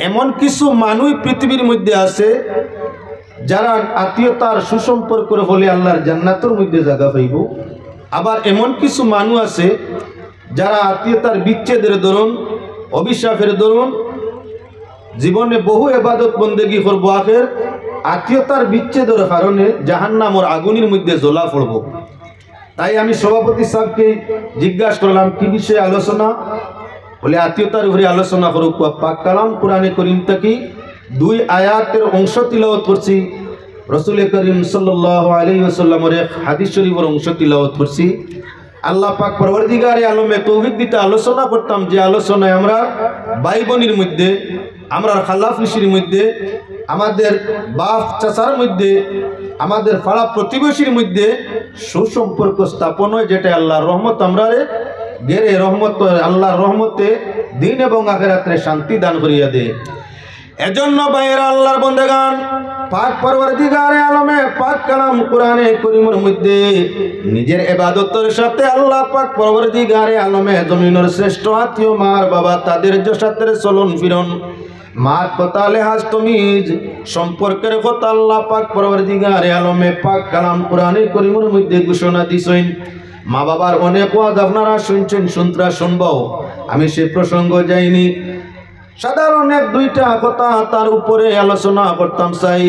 এমন কিছু মানুষ পৃথিবীর মধ্যে আছে যারা আত্মীয়তার সুসম্পর্কের ফলে আল্লাহর জান্নাতের মধ্যে জায়গা পাইব। আবার এমন কিছু মানুষ আছে যারা আত্মীয়তার বিচ্ছেদের দরুন, অভিশাপের দরুন জীবনে বহু ইবাদত বন্দেগী করবো, আখের আত্মীয়তার বিচ্ছেদের কারণে জাহান্নামের আগুনের মধ্যে জ্বলা পড়ব। তাই আমি সভাপতি সাহেবকে জিজ্ঞাসা করলাম কি বিষয়ে আলোচনা, বলে আত্মীয়তার উপরে আলোচনা করুক। পাক কালাম কোরআনে করিম থেকে 2 আয়াতের অংশ তিলাওয়াত করছি, রাসূল করিম সাল্লাল্লাহু আলাইহি ওয়াসাল্লামের হাদিস শরীফের অংশ তিলাওয়াত করছি। আল্লাহ পাক পরওয়ারদিগারে আলমে তৌফিক দিতে আলোচনা করতাম, যে আলোচনায় আমরা ভাই বোনের মধ্যে, আমরা খালাফিসির মধ্যে, আমাদের বাপ চাচার মধ্যে, আমাদের পাড়া প্রতিবেশীর মধ্যে সুসম্পর্ক স্থাপন হয়, যেটা আল্লাহর রহমত আমরা গেরে রহমত, আল্লাহর রহমতে দিন এবং আখিরাতে শান্তি দান করিয়া দেয়। এজন্য ভাইয়েরা আল্লাহর বন্দেগান, পাক পরওয়ারদিগারে আলমে পাক কালাম কোরআনে করিমের মধ্যে নিজের ইবাদতের সাথে আল্লাহ পাক পরওয়ারদিগারে আলমে জমিনের শ্রেষ্ঠ আত্মীয় মার বাবা তাদের সাথে চলন ফিরন, মার কথা লেহাজ তমিজ সম্পর্কের কথা আল্লাহ পাক পরওয়ারদিগারে আলমে পাক কালাম কোরআনে করিমের মধ্যে ঘোষণা দিছেন। মা বাবার অনেক ওয়াজ আপনারা শুনছেন, শুনরা শুনবাও, আমি সে প্রসঙ্গ যাইনি। সাধারণ 1-2টা কথা তার উপরে আলোচনা করতাম চাই।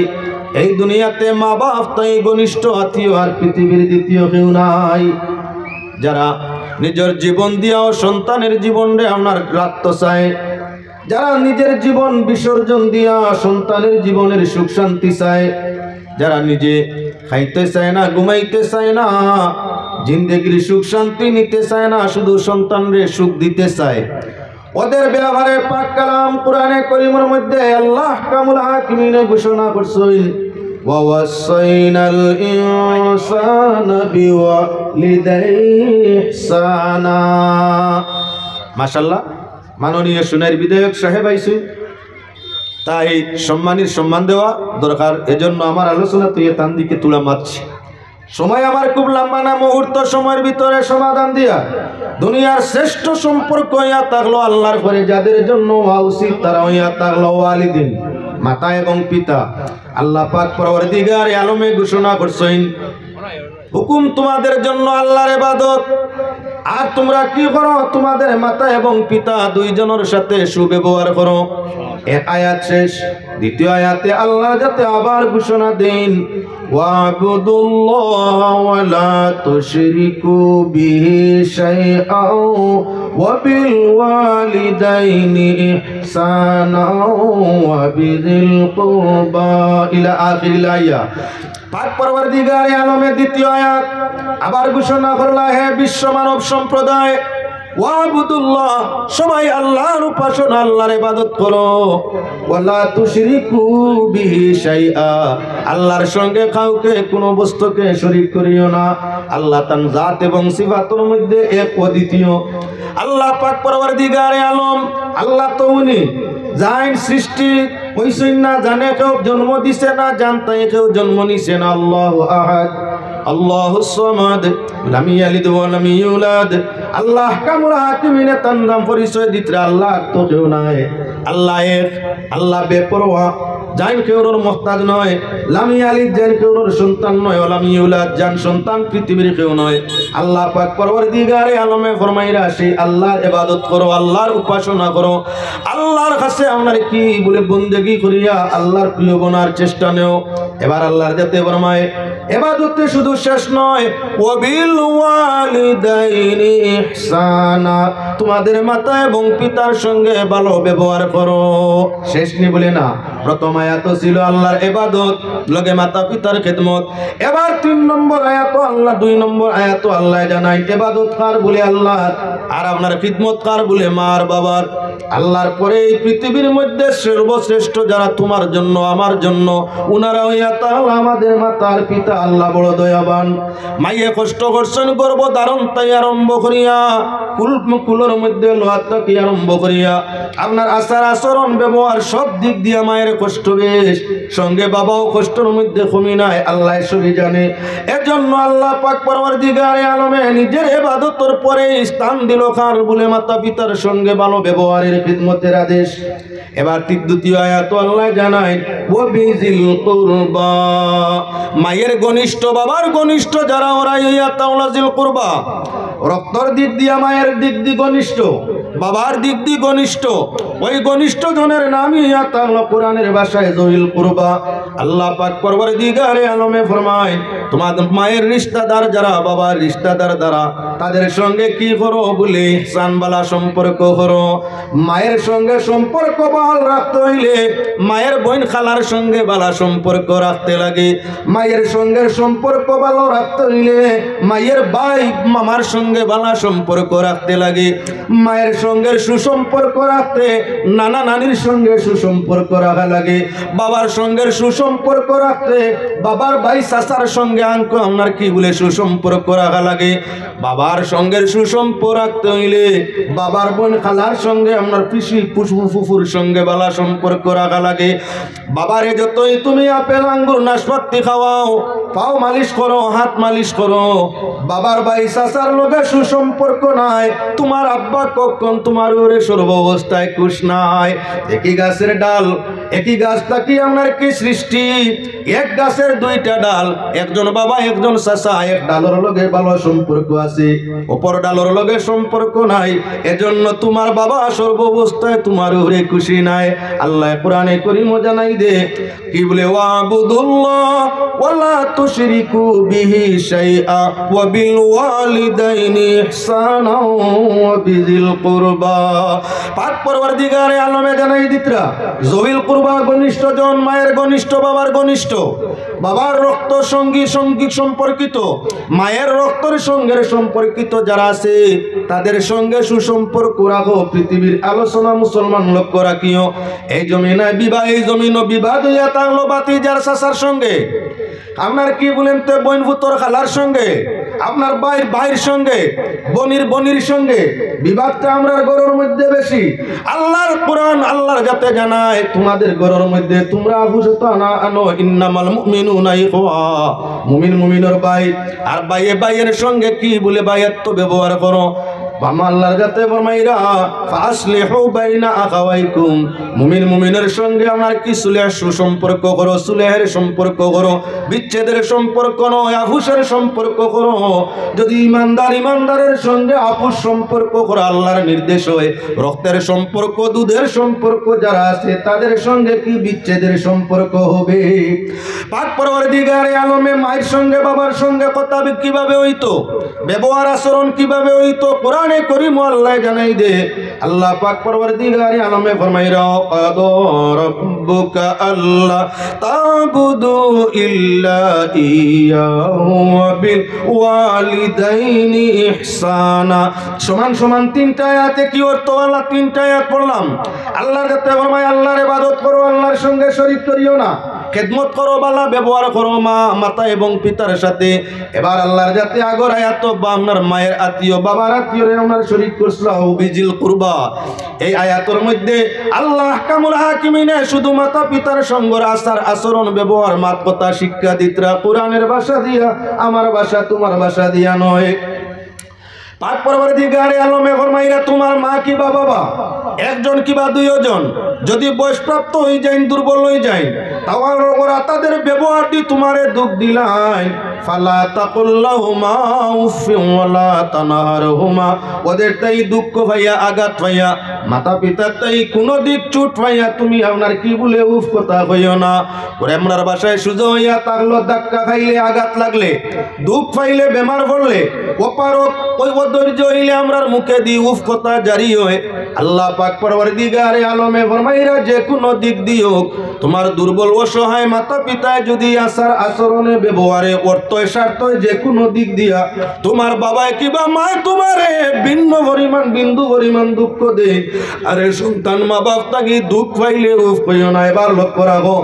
এই দুনিয়াতে মা বাপ তাই ঘনিষ্ঠ আত্মীয়, আর পৃথিবীর দ্বিতীয় কেউ নাই। যারা নিজের জীবন দিয়াও সন্তানের জীবনে আপনার রাখতে চায়, যারা নিজের জীবন বিসর্জন দিয়া সন্তানের জীবনের সুখ শান্তি চায়, যারা নিজে খাইতে চায় না, ঘুমাইতে চায় না, জিন্দেগির সুখ শান্তি নিতে চায় না, শুধু সন্তানরে সুখ দিতে চায়, ওদের ব্যবহারে পাক কালাম কোরআনে করিমের মধ্যে আল্লাহ কামুল হাকিমিনে ঘোষণা করছেন, ওয়া ওয়াসাইনাল ইনসানা বিওয়ালিদাইহি ইহসানা। মাশাআল্লাহ, মাননীয় সুনাইর বিধায়ক সাহেব আইছে, তাই সম্মানের সম্মান দেওয়া দরকার। এজন্য আমার আলোচনা তুই তান দিকে তুলা মারছি। সময় আমার খুব লম্বা না, মুহূর্ত সময়ের ভিতরে সমাধান দিয়া দুনিয়ার শ্রেষ্ঠ সম্পর্ক হইয়া থাকলো আল্লাহর পরে যাদের জন্য হওয়া উচিত, তারা হইয়া থাকলো ওয়ালিদিন, মাতা এবং পিতা। আল্লাহ পাক পরওয়ারদিগারে আলমে ঘোষণা করছেন, হুকুম তোমাদের জন্য আল্লাহর ইবাদত, আর তোমরা কি করো, তোমাদের মাতা এবং পিতা দুইজনের সাথে সুব্যবহার করো। এক আয়াত শেষ, দ্বিতীয় আয়াতে আল্লাহ যাতে আবার ঘোষণা দেন, ওয়াবুদুল্লাহ ওয়া লা তুশরিকু বিহি শাইআন ওয়া বিল ওয়ালিদাইনি ইহসানা ওয়া বিযিল কুরবা ইলা আখিরিল আয়াত। পাক পরওয়ারদিগারে আলমের দ্বিতীয় আয়াত আবার ঘোষণা করলা, হে বিশ্ব মানব সম্প্রদায়, ওয়াবুদুল্লাহ, সবাই আল্লাহর উপাসনা, আল্লাহর ইবাদত করো, ওয়ালা তুশরিকু বিহি শাইআ, আল্লাহর সঙ্গে কাউকে কোনো বস্তুকে শরীক করিও না। আল্লাহ তার জাত এবং সিফাতের মধ্যে এক অদ্বিতীয়। আল্লাহ পাক পরওয়ারদিগারে আলম, আল্লাহ তো উনি জাইন সৃষ্টি হইছেন না, জানে কেউ জন্ম দিছে না, জানতে কেউ জন্ম নিছে না। আল্লাহু আহাদ আল্লাহুস সামাদ লাম ইয়ালিদ ওয়া লাম ইউলাদ। আল্লাহ কামুল হাকিমিনে তার নাম পরিচয় দিতে আল্লাহ তো কেউ নাই। আল্লাহ এক, আল্লাহ বেপরোয়া, জান কেউর মুহতাজ নয়। লাম ইয়ালিদ, জান কেউর সন্তান নয়। ওয়া লাম ইউলাদ, জান সন্তান পৃথিবীর কেউ নয়। আল্লাহ পাক পরওয়ারদিগারে আলমে ফরমাইরা, সেই আল্লাহর ইবাদত করো, আল্লাহর উপাসনা করো। আল্লাহর কাছে আপনার কি বলে বন্দেগী করিয়া আল্লাহর প্রিয় বনার চেষ্টা নেও। এবার আল্লাহর যাতে ফরমায়, ইবাদতে শুধু শেষ নয়, ওয়া বিল ওয়ালিদাইনি ইহসানা, তোমাদের মাতা এবং পিতার সঙ্গে ভালো ব্যবহার করো। শেষ নি বলে না, প্রথম আয়াত ছিল আল্লাহর ইবাদত, লগে মাতা পিতার খেদমত। এবার 3 নম্বর আয়াত আল্লাহ, 2 নম্বর আয়াত আল্লাহ জানাই ইবাদত কার বলে আল্লাহ, আর আপনার খিদমত কার বলে মার বাবার। আল্লাহর পরে এই পৃথিবীর মধ্যে সর্বশ্রেষ্ঠ যারা তোমার জন্য আমার জন্য, উনারা হইয়া তাহলে আমাদের মাতার পিতা। আল্লাহ বড় দয়াবান। মাইয়ে কষ্ট করছেন গর্ভ ধারণ তাই আরম্ভ করিয়া কুলের চুলোর মধ্যে লোহার থেকে আরম্ভ করিয়া আপনার আচার আচরণ ব্যবহার সব দিক দিয়ে মায়ের কষ্ট বেশ, সঙ্গে বাবাও কষ্টের মধ্যে কমি নাই, আল্লাহ সবই জানে। এজন্য আল্লাহ পাক পরওয়ারদিগারে আলমে নিজের ইবাদতের পরে স্থান দিল কার বলে মাতা পিতার সঙ্গে ভালো ব্যবহারের খিদমতের আদেশ। এবার দ্বিতীয় আয়াত আল্লাহ জানায় ওয়াবিজিল কুরবা, মায়ের ঘনিষ্ঠ বাবার ঘনিষ্ঠ যারা ওরা ইয়া তাওলাজিল কুরবা, রক্তর দিক দিয়ে মায়ের দিক দিয়ে ঘনিষ্ঠ, বাবার দিক দিয়ে ঘনিষ্ঠ, ওই ঘনিষ্ঠ জনের নামই ইয়া তাওলা কোরআনের ভাষায় যুল কুরবা। আল্লাহ পাক পরওয়ারদিগারে আলমে ফরমায় তোমাদের মায়ের রিশতাদার যারা, বাবার রিশতাদার দ্বারা তাদের সঙ্গে কি করো বলে ইহসান বালা সম্পর্ক করো। মায়ের সঙ্গে সম্পর্ক বহাল রাখতে হইলে মায়ের বোন খালার সঙ্গে বালা সম্পর্ক রাখতে লাগে, মায়ের সঙ্গে সম্পর্ক ভালো রাখতে হইলে মায়ের ভাই মামার সঙ্গে বালা সম্পর্ক রাখতে লাগে, মায়ের সঙ্গে সুসম্পর্ক রাখতে নানা নানির সঙ্গে সুসম্পর্ক রাখা লাগে, বাবার সঙ্গে সুসম্পর্ক রাখতে বাবার ভাই চাচার সঙ্গে আপনার কি বলে সুসম্পর্ক রাখা লাগে, বাবার সঙ্গে সুসম্পর্ক রাখতে হইলে বাবার বোন খালার সঙ্গে আপনার পিসি ফুফুর সঙ্গে বালা সম্পর্ক রাখা লাগে। বাবারে যতই তুমি আপেল আঙ্গুর নাশপাতি খাওয়াও, পাও মালিশ করো, হাত মালিশ করো, বাবার ভাই চাচার লগে সুসম্পর্ক নাই, তোমার আব্বা কখন তোমার ওরে সর্বাবস্থায় খুশ নাই। একই গাছের ডাল, একই গাছটা কি আপনার কি সৃষ্টি, এক গাছের দুইটা ডাল, একজন বাবা একজন চাচা, এক ডালের লগে ভালো সম্পর্ক আছে, অপর ডালের লগে সম্পর্ক নাই, এজন্য তোমার বাবা সর্বাবস্থায় তোমার ওরে খুশি নাই। আল্লাহ কোরআনে কারীমে জানাই দে কি বলে ওয়াবুদুল্লাহ ওয়ালা তুশরিকু বিহি শাইআ ওয়া বিল ওয়ালিদাইনি ইহসানা ওয়া বিযিল কুরবা। পাক পরওয়ারদিগারে আলমে জানাই দিতরা যুল কুরবা ঘনিষ্ঠ জন, মায়ের ঘনিষ্ঠ, বাবার ঘনিষ্ঠ, বাবার রক্ত সঙ্গী সঙ্গী সম্পর্কিত, মায়ের রক্তের সঙ্গে সম্পর্কিত যারা আছে তাদের সঙ্গে সুসম্পর্ক রাখো। পৃথিবীর আলোচনা মুসলমান লক্ষ্য রাখিও, এই জমিনে বিবাহ, এই জমিন বিবাদ হইয়া থাকলো বাতিজার চাচার সঙ্গে, আপনার কি বলেন তো বোন ভুতর খালার সঙ্গে, আপনার ভাইয়ের সঙ্গে, বনির সঙ্গে বিবাদটা আমরা ঘরের মধ্যে বেশি। আল্লাহর কোরআন আল্লাহর যাতে জানায় তোমাদের ঘরের মধ্যে তোমরা বুঝতো না আনো ইন্নামাল মুমিনুনা ইখওয়া, মুমিন মুমিনের ভাই, আর ভাইয়ের সঙ্গে কি বলে ভাইয়ের ব্যবহার করো। আল্লাহর যাতে ফরমাইরা ফাসলিহু বাইনা আখাওয়াইকুম, মুমিন মুমিনের সঙ্গে আমার কি সুলেহ সুসম্পর্ক করো, সুলেহের সম্পর্ক করো, বিচ্ছেদের সম্পর্ক নয়, আফুসের সম্পর্ক করো। যদি ইমানদারের সঙ্গে আফুস সম্পর্ক করো, আল্লাহর নির্দেশ হয় রক্তের সম্পর্ক, দুধের সম্পর্ক যারা আছে তাদের সঙ্গে কি বিচ্ছেদের সম্পর্ক হবে। পাক পরওয়ারদিগারে আলমে মায়ের সঙ্গে বাবার সঙ্গে কথা কিভাবে হইতো, ব্যবহার আচরণ কিভাবে হইতো, কোরআন করিম আল্লাহ জানাই দে। আল্লাহ পাক পরওয়ারদিগারে আলমে ফরমাইরা ক্বাদা রাব্বুকা আল্লা তা'বুদু ইল্লা ইয়্যাহু ওয়া বিল ওয়ালিদাইনি ইহসানা। সমান সমান তিনটা আয়াতে কি অর্থ, আল্লাহ তিনটা আয়াত পড়লাম। আল্লাহর কাছে ফরমায় আল্লাহর ইবাদত করো, আল্লাহর সঙ্গে শরীক করিও না, খেদমত করো, বালা ব্যবহার করো মাতা এবং পিতার সাথে। এবার আল্লাহর যাতে আগর আয়াত বা আপনার মায়ের আত্মীয়, বাবার আত্মীয় আপনার শরীক করছলাও বিজিল কুরবা। এই আয়াতের মধ্যে আল্লাহ আহকামুল হাকিমিনে শুধু মাতা পিতার সঙ্গের আচার আচরণ ব্যবহার মাত কথা শিক্ষা দিতরা কোরআনের ভাষা দিয়া, আমার ভাষা তোমার ভাষা দিয়া নয়। পাক পরওয়ারদিগারে আলমে ফরমাইরা তোমার মা কি বা বাবা, একজন কিবা দুইজন যদি বয়সপ্রাপ্ত হয়ে যায়, দুর্বল হয়ে যায়, ওরা তাদের ব্যবহার দিয়ে তোমারে দুঃখ দিলাই, ফালা তাকুল্লাহুমা উফিন ওয়ালা তানহারহুমা, ওদের তাই দুঃখ ভাইয়া, আঘাত ভাইয়া, মাতা পিতার তাই কোনো দিক চুট ভাইয়া তুমি আপনার কি বলে উফ কথা হইও না। ওরে আমরার বাসায় সুজো হইয়া থাকলো, ধাক্কা খাইলে, আঘাত লাগলে, দুঃখ পাইলে, বেমার পড়লে, অপারক ওই অধৈর্য হইলে আমরার মুখে দি উফ কথা জারি হয়। আল্লাহ পাক পরওয়ারদিগারে আলমে ফরমাইরা যে কোনো দিক দিও তোমার দুর্বল অসহায় মাতা পিতায় যদি আচার আচরণে ব্যবহারে অর্থ অর্থ স্বার্থ যে কোনো দিক দিয়া তোমার বাবায় কিবা মায় তোমারে ভিন্ন পরিমাণ বিন্দু পরিমাণ দুঃখ দে, আরে সন্তান মা বাপ থাকি দুঃখ পাইলে উফ কইও না। এবার লক্ষ্য রাখো,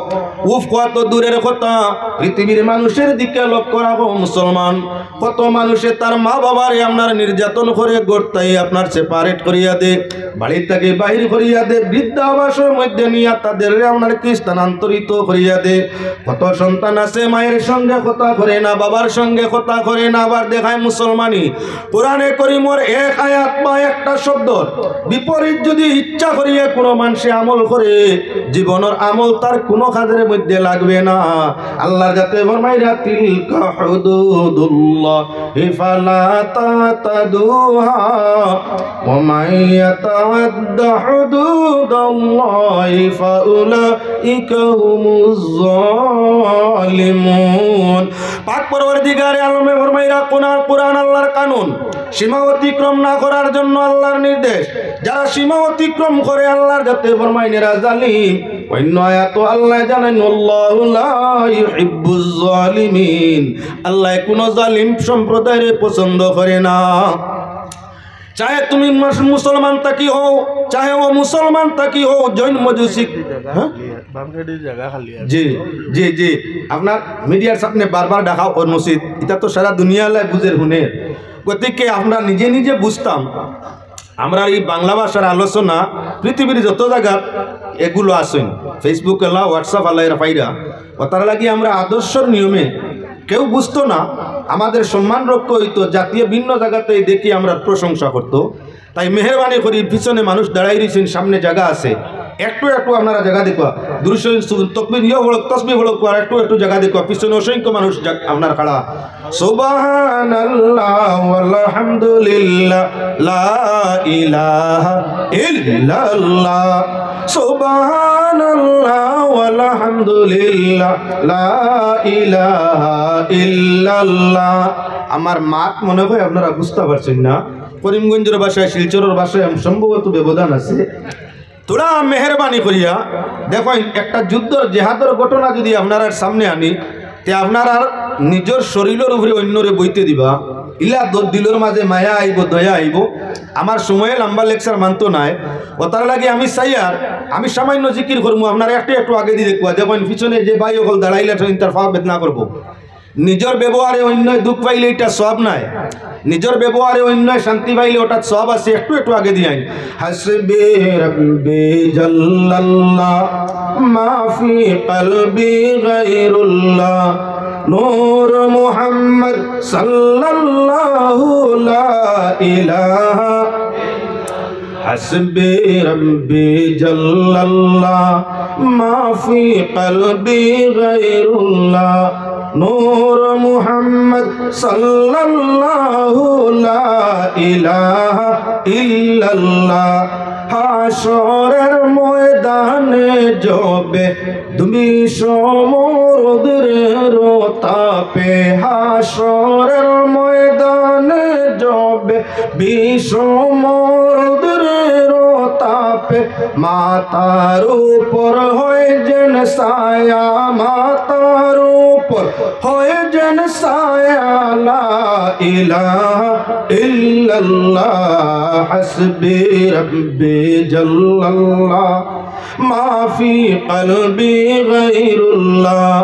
উফ কত দূরের কথা, পৃথিবীর মানুষের দিকে লক্ষ্য রাখো। মুসলমান কত মানুষে তার মা বাবারে আপনার নির্যাতন করে গড়তাই আপনার সেপারেট করিয়া দে, বাড়ি থেকে বাহির করিয়া দে, বৃদ্ধাবাসের মধ্যে নিয়ে তাদের আপনার কি স্থানান্তরিত করিয়া দে। কত সন্তান আছে মায়ের সঙ্গে কথা করে না, বাবার সঙ্গে কথা করে না, আবার দেখায় মুসলমানি। কোরআনে করিমর এক আয়াত বা একটা শব্দ বিপরীত যদি ইচ্ছা করিয়া কোনো মানুষে আমল করে, জীবনের আমল তার কোনো কাজের মধ্যে লাগবে না। আল্লাহর যাতে ফরমাইরা তিলকা হুদুদুল্লাহ ফালা তাতাদুহা ওয়া মান ইয়াতাআদ্দা হুদুদাল্লাহি ফাউলাইকা হুমুজ জালিমুন। পাক পরওয়ারদিগারে আলমে ফরমাইরা কোরআন আল্লাহর কানুন, সীমা অতিক্রম না করার জন্য আল্লাহর নির্দেশ। যারা সীমা অতিক্রম করে আল্লাহর যাতে ফরমায় এরা জালিম। অন্য আয়াত আল্লাহ জানেন আল্লাহু লা ইউহিব্বুজ জালিমিন, আল্লাহ কোন জালিম সম্প্রদায়ের পছন্দ করে না। চাহে তুমি মুসলমান তাকি হও, চাহে ও মুসলমান তাকি হও, জৈন মজুসি। জি জি জি, আপনার মিডিয়ার সামনে বারবার দেখাও ওর মসজিদ, এটা তো সারা দুনিয়ায় বুঝের শুনে। গতিকে আমরা নিজে নিজে বুঝতাম আমরা এই বাংলা ভাষার আলোচনা পৃথিবীর যত জায়গা এগুলো আসেন, ফেসবুক এলা হোয়াটসঅ্যাপ আল্লাহ পাইরা, ও তার লাগি আমরা আদর্শর নিয়মে কেউ বুঝতো না, আমাদের সম্মান রক্ষা হইতো, জাতীয় ভিন্ন জায়গাতে দেখি আমরা প্রশংসা করতো। তাই মেহরবানি করি, পিছনে মানুষ দাঁড়াই রয়েছেন, সামনে জায়গা আছে, একটু একটু আপনারা জায়গা দেখো, তকবীর ইয়ে হলো তসবিহ হলো, আর একটু একটু জায়গা দেখো, পিছনে অসংখ্য মানুষ আপনার খাড়া। সুবহানাল্লাহ ওয়ালহামদুলিল্লাহ লা ইলাহা ইল্লাল্লাহ, সুবহানাল্লাহ ওয়ালহামদুলিল্লাহ লা ইলাহা ইল্লাল্লাহ। আমার মাত মনে হয় আপনারা বুঝতে পারছেন না, করিমগঞ্জের ভাষায় শিলচরের ভাষায় সম্ভবত ব্যবধান আছে। তোরা মেহরবানি করিয়া দেখেন, একটা যুদ্ধর জেহাদের ঘটনা যদি আপনার সামনে আনি, তে আপনার আর নিজের শরীরের উপরে অন্যরে বইতে দিবা, ইলা দিলের মাঝে মায়া আইব, দয়া আইব। আমার সময়ে লম্বা লেকচার মানতো নাই, ও তার লাগে আমি চাই আর আমি সামান্য জিকির করবো, আপনার একটু একটু আগে দিয়ে দেখবো, দেখেন পিছনে যে ভাই সকল দাঁড়াইলে তার পা বেদনা করবো। নিজের ব্যবহারে অন্য দুঃখ পাইলে এটা সব নাই, নিজের ব্যবহারে অন্য শান্তি পাইলে ওটা সব আছে। একটু একটু আগে দিয়ে হাসবি রাব্বি জাল্লাল্লাহ মা ফি কলবি গায়রুল্লাহ নূর মুহাম্মদ সাল্লাল্লাহু লা ইলাহা। হাসবি রাব্বি জাল্লাল্লাহ মা ফি কলবি গায়রুল্লাহ নূর মুহাম্মদ সাল্লাল্লাহু লা ইলাহা ইল্লাল্লাহ। হাশরের ময়দানে জবে তুমি সমুদ্রের তাপে, হাশরের ময়দানে জবে সমুদ্রের তাপে, মাতার উপর হয় যেন ছায়া, মাতার উপর হয় যেন ছায়া, লা ইলাহা ইল্লাল্লাহ। হাসবি রাব্বি জাল্লাল্লাহ মা ফি কলবি গায়রুল্লাহ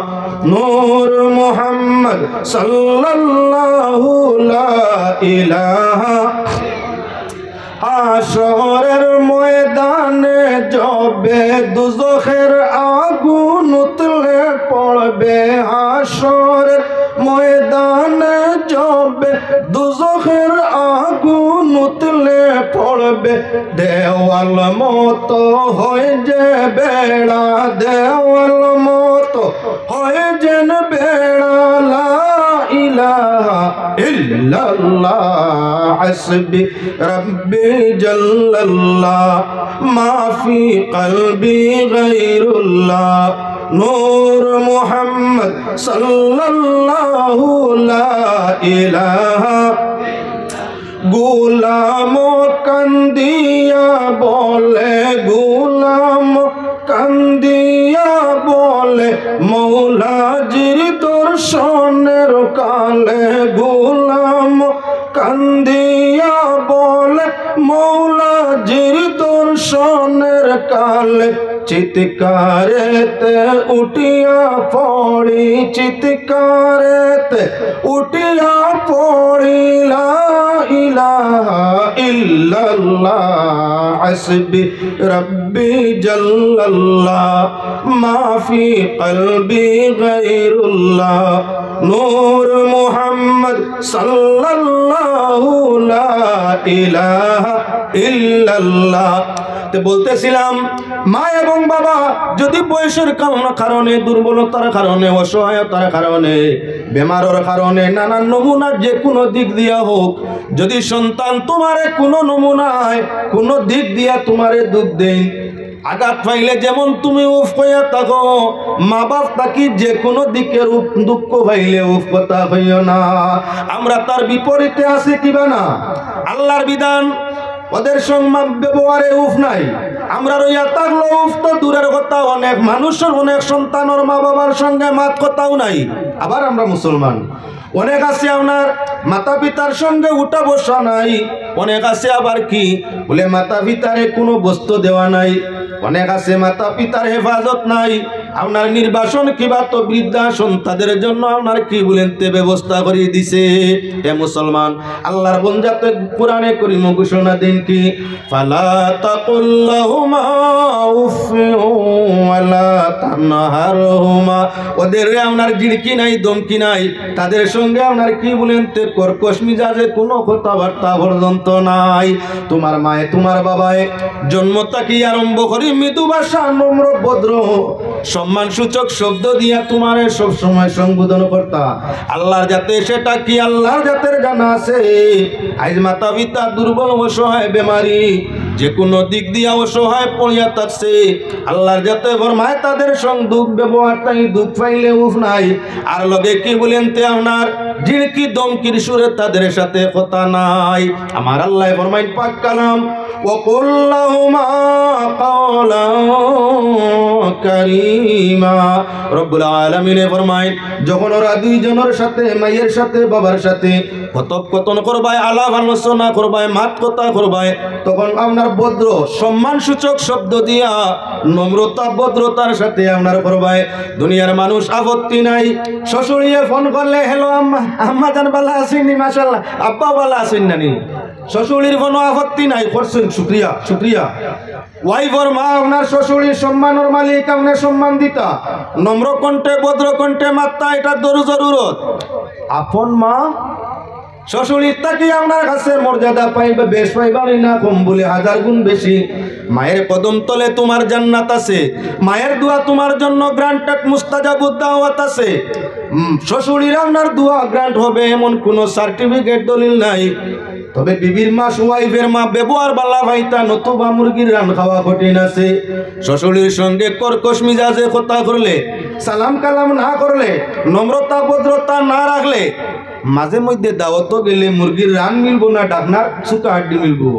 নূর মুহাম্মদ সাল্লাল্লাহু লা ইলাহা। হাশরের ময়দানে জবে দুজখের আগুন উতলে পড়বে, হাশরের ময়দানে জবে দুজখের আগুন উতলে পড়বে, দেওয়াল মতো হয়ে যে বেড়া, দেওয়াল মতো হয়ে যেন বেড়া, লা ইলাহা ইল্লাল্লাহ। হাসবি রাব্বি জাল্লাল্লাহ মা ফি কলবি গায়রুল্লাহ নূর মুহাম্মদ সাল্লাল্লাহু লা ইলাহা। গুলাম কান্দিয়া বলে, গুলাম কান্দিয়া বলে, মৌলাজির তোর দর্শনের কালে গোলাম কান্দিয়া বলে মৌলাজির দর্শনের কালে চিৎকারেতে উঠিয়া পড়ি চিৎকারেতে উঠিয়া পড়ি লা ইলাহা ইল্লাল্লাহ হাসবি রব্বি জাল্লাল্লাহ মা ফি কলবি গায়রুল্লাহ নূর মুহাম্মদ সাল্লাল্লাহু লা ইলাহা ইল্লাল্লাহ। বলতেছিলাম মা এবং বাবা যদি বয়সের কারণে দুর্বলতার কারণে অসহায়তার কারণে বেমারের কারণে নানান নমুনার যে কোনো দিক দিয়া হোক যদি সন্তান তোমারে কোনো নমুনায় কোনো দিক দিয়া তোমারে দুধ দেই আঘাত পাইলে যেমন তুমি উফ কইয়া থাকো মা বাপ তাকি যে কোনো দিকের দুঃখ পাইলে উফ কথা হইও না। আমরা তার বিপরীতে আছি কিবা না আল্লাহর বিধান ওদের সঙ্গে ব্যবহারে উফ নাই আমরা রইয়া থাকলো উফ তো দূরের কথা অনেক মানুষের অনেক সন্তানের মা বাবার সঙ্গে মাত কথাও নাই। আবার আমরা মুসলমান অনেক আছে আপনার মাতা পিতার সঙ্গে উঠা বসা নাই অনেক আছে আবার কি বলে মাতা পিতারে কোনো বস্তু দেওয়া নাই অনেক আছে মাতা পিতার হেফাজত নাই আপনার নির্বাসন কিবা তো বৃদ্ধাশ্রম তাদের জন্য আপনার কি বলেন তে ব্যবস্থা করে দিছে। এ মুসলমান আল্লাহর বন্দাতে কোরআনে করিম ঘোষণা দেন কি ফালা তাকুল্লাহুমা উফি ওয়ালা তানহারহুমা ওদের আপনার জিড়কি নাই দমকি নাই তাদের সঙ্গে আপনার কি বলেন তে কর্কশ মিজাজে কোনো কথাবার্তা পর্যন্ত নাই। তোমার মায়ে তোমার বাবায় জন্ম থেকে আরম্ভ করি মৃদু ভাষা নম্র ভদ্র সম্মান সূচক শব্দ দিয়া তোমারে সব সময় সম্বোধন করতা আল্লাহর জাতে সেটা কি আল্লাহর জাতের জানা আছে। আজ মাতা পিতা দুর্বল অসহায় বেমারি যে কোনো দিক দিয়া অসহায় পড়িয়া থাকছে আল্লাহর জাতে ফরমায় তাদের সঙ্গে দুঃখ ব্যবহার তাই দুঃখ পাইলে উফ নাই আর লগে কি বলেন তে আপনার জিড়কি দমকির সুরে তাদের সাথে কথা নাই। আমার আল্লাহ ফরমায় পাক কালাম ওয়াকুল লাহুমা কাওলান কারীমা রব্বুল আলামিন ফরমায় যখন ওরা দুইজনের সাথে মায়ের সাথে বাবার সাথে কথোপকথন করবায় আলাপ আলোচনা করবায় মাত কথা করবায় তখন আপনার ভদ্র সম্মান সূচক শব্দ দিয়া নম্রতা ভদ্রতার সাথে আপনার করবায় দুনিয়ার মানুষ আপত্তি নাই শ্বশুরিয়ে ফোন করলে হ্যালো আম্মা আম্মা জান ভালো আছেননি মাশাআল্লাহ আব্বা ভালো আছেন নানি শ্বশুরির কোনো আপত্তি নাই করছেন শুকরিয়া শুকরিয়া ওয়াইফর মা আপনার শ্বশুরির সম্মানের মালিক আপনার সম্মান দিতা নম্র কণ্ঠে ভদ্র কণ্ঠে মাত্রা এটা জরুরত আপন মা শ্বশুরির তাকে আপনার কাছে মর্যাদা পাইবে বেশ পাইবারই না কম বলে হাজার গুণ বেশি মায়ের কদম তলে তোমার জান্নাত আছে মায়ের দোয়া তোমার জন্য গ্রান্টেড মুস্তাজাবুদ দাওয়াত আছে। শ্বশুরির আপনার দোয়া গ্রান্ট হবে এমন কোনো সার্টিফিকেট দলিল নাই তবে বিবির মা ওয়াইফের মা ব্যবহার বালা ভাইতা নতুবা মুরগির রান খাওয়া কঠিন আছে। শ্বশুরির সঙ্গে কর্কশ মিজাজে কথা করলে সালাম কালাম না করলে নম্রতা ভদ্রতা না রাখলে মাঝে মধ্যে দাওয়াত গেলে মুরগির রান মিলবো না ডাকনার সুকা হাড্ডি মিলবো।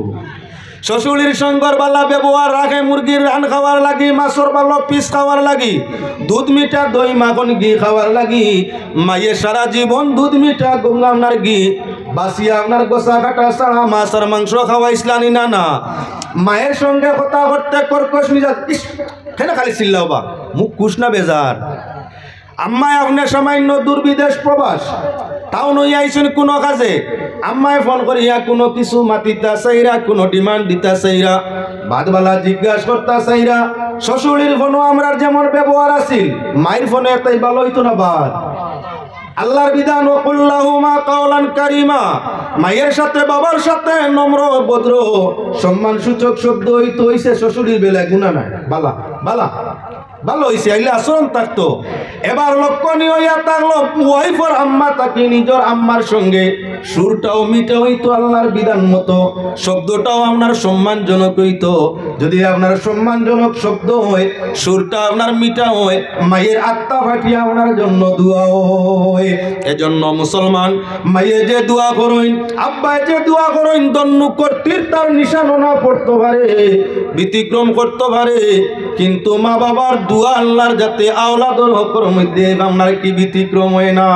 শ্বশুরির সঙ্গর বালা ব্যবহার রাখে মুরগির রান খাওয়ার লাগি মাছর বালো পিস খাওয়ার লাগি দুধ মিঠা দই মাখন ঘি খাওয়ার লাগি মায়ে সারা জীবন দুধ মিঠা আপনার ঘি বাসিয়া আপনার গোসা কাটা ছাড়া মাছ আর মাংস খাওয়া ইসলানি না না মায়ের সঙ্গে কথা করতে কর্কশ মিজাজ কেন খালি চিল্লাও বা মুখ কুশ না বেজার আম্মায় আপনার সামান্য দূর বিদেশ প্রবাস তাও নই আইসুন কোনো কাজে আম্মায় ফোন করিয়া কোনো কিছু মাতিতা চাইরা কোনো ডিমান্ড দিতা চাইরা বাদবালা জিজ্ঞাসা করতা চাইরা শ্বশুরির ফোনও আমরা যেমন ব্যবহার আছিল মায়ের ফোনে তাই ভালো হইতো না বাদ আল্লাহর বিধান ওয়াকুল্লাহুমা কাওলান কারীমা মায়ের সাথে বাবার সাথে নম্র ভদ্র সম্মান সূচক শব্দ হইতো হইছে শ্বশুরির বেলায় গুনাহ নাই বালা বালা ভালো হয়েছে আইলে আচরণ থাকতো। এবার লক্ষণীয় হইয়া থাকলো ওয়াইফর আম্মা তাকে নিজের আম্মার সঙ্গে সুরটাও মিটা হইতো আল্লাহর বিধান মতো শব্দটাও আপনার সম্মানজনক হইতো। যদি আপনার সম্মানজনক শব্দ হয় সুরটা আপনার মিটা হয় মায়ের আত্মা ফাটিয়া আপনার জন্য দোয়া হয়। এজন্য মুসলমান মায়ে যে দোয়া করেন আব্বায় যে দোয়া করেন দন্নু কর্তৃর তার নিশানো না পড়তে পারে ব্যতিক্রম করতে পারে কিন্তু মা বাবার দোয়া আল্লাহর যাতে আওলাদর হকর মধ্যে আপনার কি ব্যতিক্রম হয় না,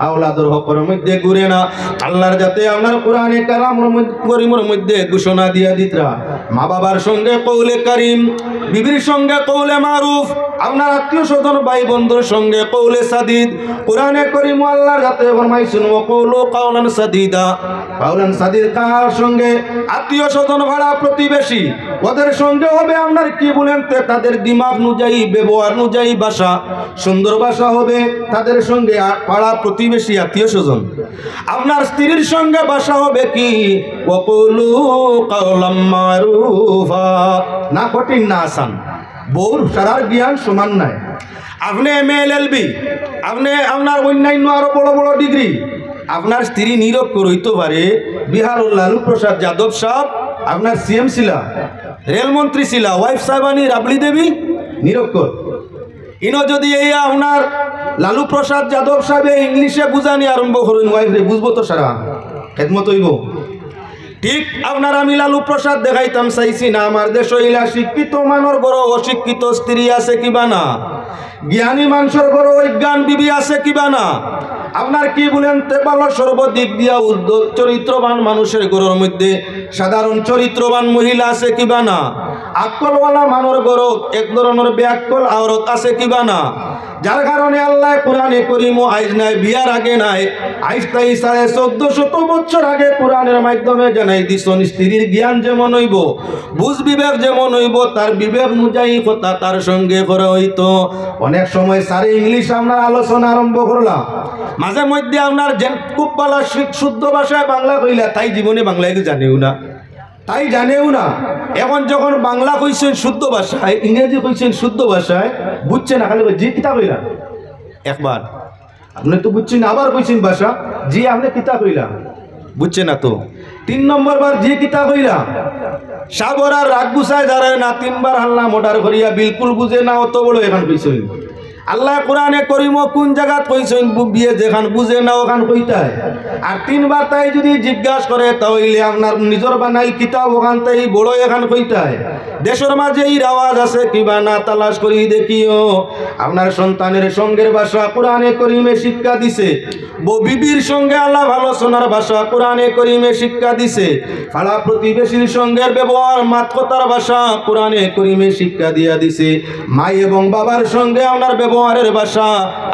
আওলাদর হকর মধ্যে ঘুরে না। আল্লাহর যাতে আপনার কোরআনে কারিমের মধ্যে ঘোষণা দিয়া দিতরা মা বাবার সঙ্গে কৌলে কারিম, বিবির সঙ্গে কৌলে মারুফ, আপনার আত্মীয় স্বজন ভাই বন্ধুর সঙ্গে কৌলে সাদিদ। কোরআনে কারিম আল্লাহর যাতে ফরমাইছেন ওয়া কৌলু কাওলান সাদিদা, কাওলান সাদিদ কার সঙ্গে? আত্মীয় স্বজন ভাড়া প্রতিবেশী, ওদের সঙ্গে হবে আপনার কি বলেন তাদের দিমাগ অনুযায়ী ব্যবহার অনুযায়ী ভাষা, সুন্দর ভাষা হবে তাদের সঙ্গে পাড়া প্রতিবেশী আত্মীয় স্বজন। আপনার স্ত্রীর সঙ্গে ভাষা হবে কি ওয়া কৌলু কাওলাম মারুফা। না কঠিন না আসান, বউর সারার জ্ঞান সমান নাই। আপনি MLLB, আপনি আপনার অন্যান্য আরো বড় বড় ডিগ্রি, আপনার স্ত্রী নিরক্ষর হইতে পারে। বিহারের লালু প্রসাদ যাদব সাহেব আপনার CM ছিলা, রেলমন্ত্রী ছিলা, ওয়াইফ সাহেবানি রাবলি দেবী নিরক্ষর। ইনো যদি এই আপনার লালু প্রসাদ যাদব সাহেব ইংলিশে বুঝানি আরম্ভ করুন, ওয়াইফ রে বুঝবো তো সারা খেদমত হইব। ঠিক আপনার আমি লালু প্রসাদ দেখাইতাম চাইছি না। আমার দেশ হইলা শিক্ষিত মানর বড় অশিক্ষিত স্ত্রী আছে কিবা না, জ্ঞানী মানুষের বড় অজ্ঞান বিবি আছে কিবা না। আপনার কি বলেন ভালো সর্বদিক দিয়া চরিত্রবান মানুষের ঘরের মধ্যে সাধারণ চরিত্রবান মহিলা আছে কিবা না। আকলওয়ালা মানর গরত এক ধরনের বেআক্কল আওরত আছে কিবা না। যার কারণে আল্লাহ কোরআনে করিম আইজ নাই, বিয়ার আগে নাই, আইজ তাই 1450 বছর আগে কোরআনের মাধ্যমে জানাই দিছেন স্ত্রীর জ্ঞান যেমন হইব, বুঝ বিবেক যেমন হইব, তার বিবেক অনুযায়ী কথা তার সঙ্গে করা হইতো। অনেক সময় সারে ইংলিশ আপনার আলোচনা আরম্ভ করলাম, মাঝে মধ্যে আপনার যে খুব ভালো শুদ্ধ ভাষায় বাংলা কইলা তাই জীবনে বাংলায় জানেও না, তাই জানেও না। এখন যখন বাংলা কইছেন শুদ্ধ ভাষায়, ইংরেজি কইছেন শুদ্ধ ভাষায়, বুঝছে না, খালি জি কিতা কইলা একবার, আপনি তো বুঝছেন, আবার কইছেন ভাষা জি আপনি কিতা কইলা, বুঝছে না তো। 3 নম্বর বার জি কিতা কইলা, সাগর আর রাগ গুছায় দাঁড়ায় না, 3 বার হাল্লা মোটার করিয়া বিলকুল বুঝে না, অত বড় এখন কইছেন। আল্লাহ কোরআনে করিম কোন জায়গা কইছেন বিয়ে যেখান বুঝে না ওখান কইতায়। আর 3 বার তাই যদি জিজ্ঞাসা করে তাহলে আপনার নিজের বানাই কিতাব ওখান তাই বড় এখান কইতায়। দেশের মাঝে এই আওয়াজ আছে কিবা না তালাশ করি দেখিও। আপনার সন্তানের সঙ্গের ভাষা কোরআনে করিমে শিক্ষা দিছে, বিবির সঙ্গে আল্লাহ আলোচনার ভাষা কোরআনে করিমে শিক্ষা দিছে, পাড়া প্রতিবেশীর সঙ্গের ব্যবহার মাতকতার ভাষা কোরআনে করিমে শিক্ষা দিয়া দিছে, মা এবং বাবার সঙ্গে আপনার ব্যবহারের ভাষা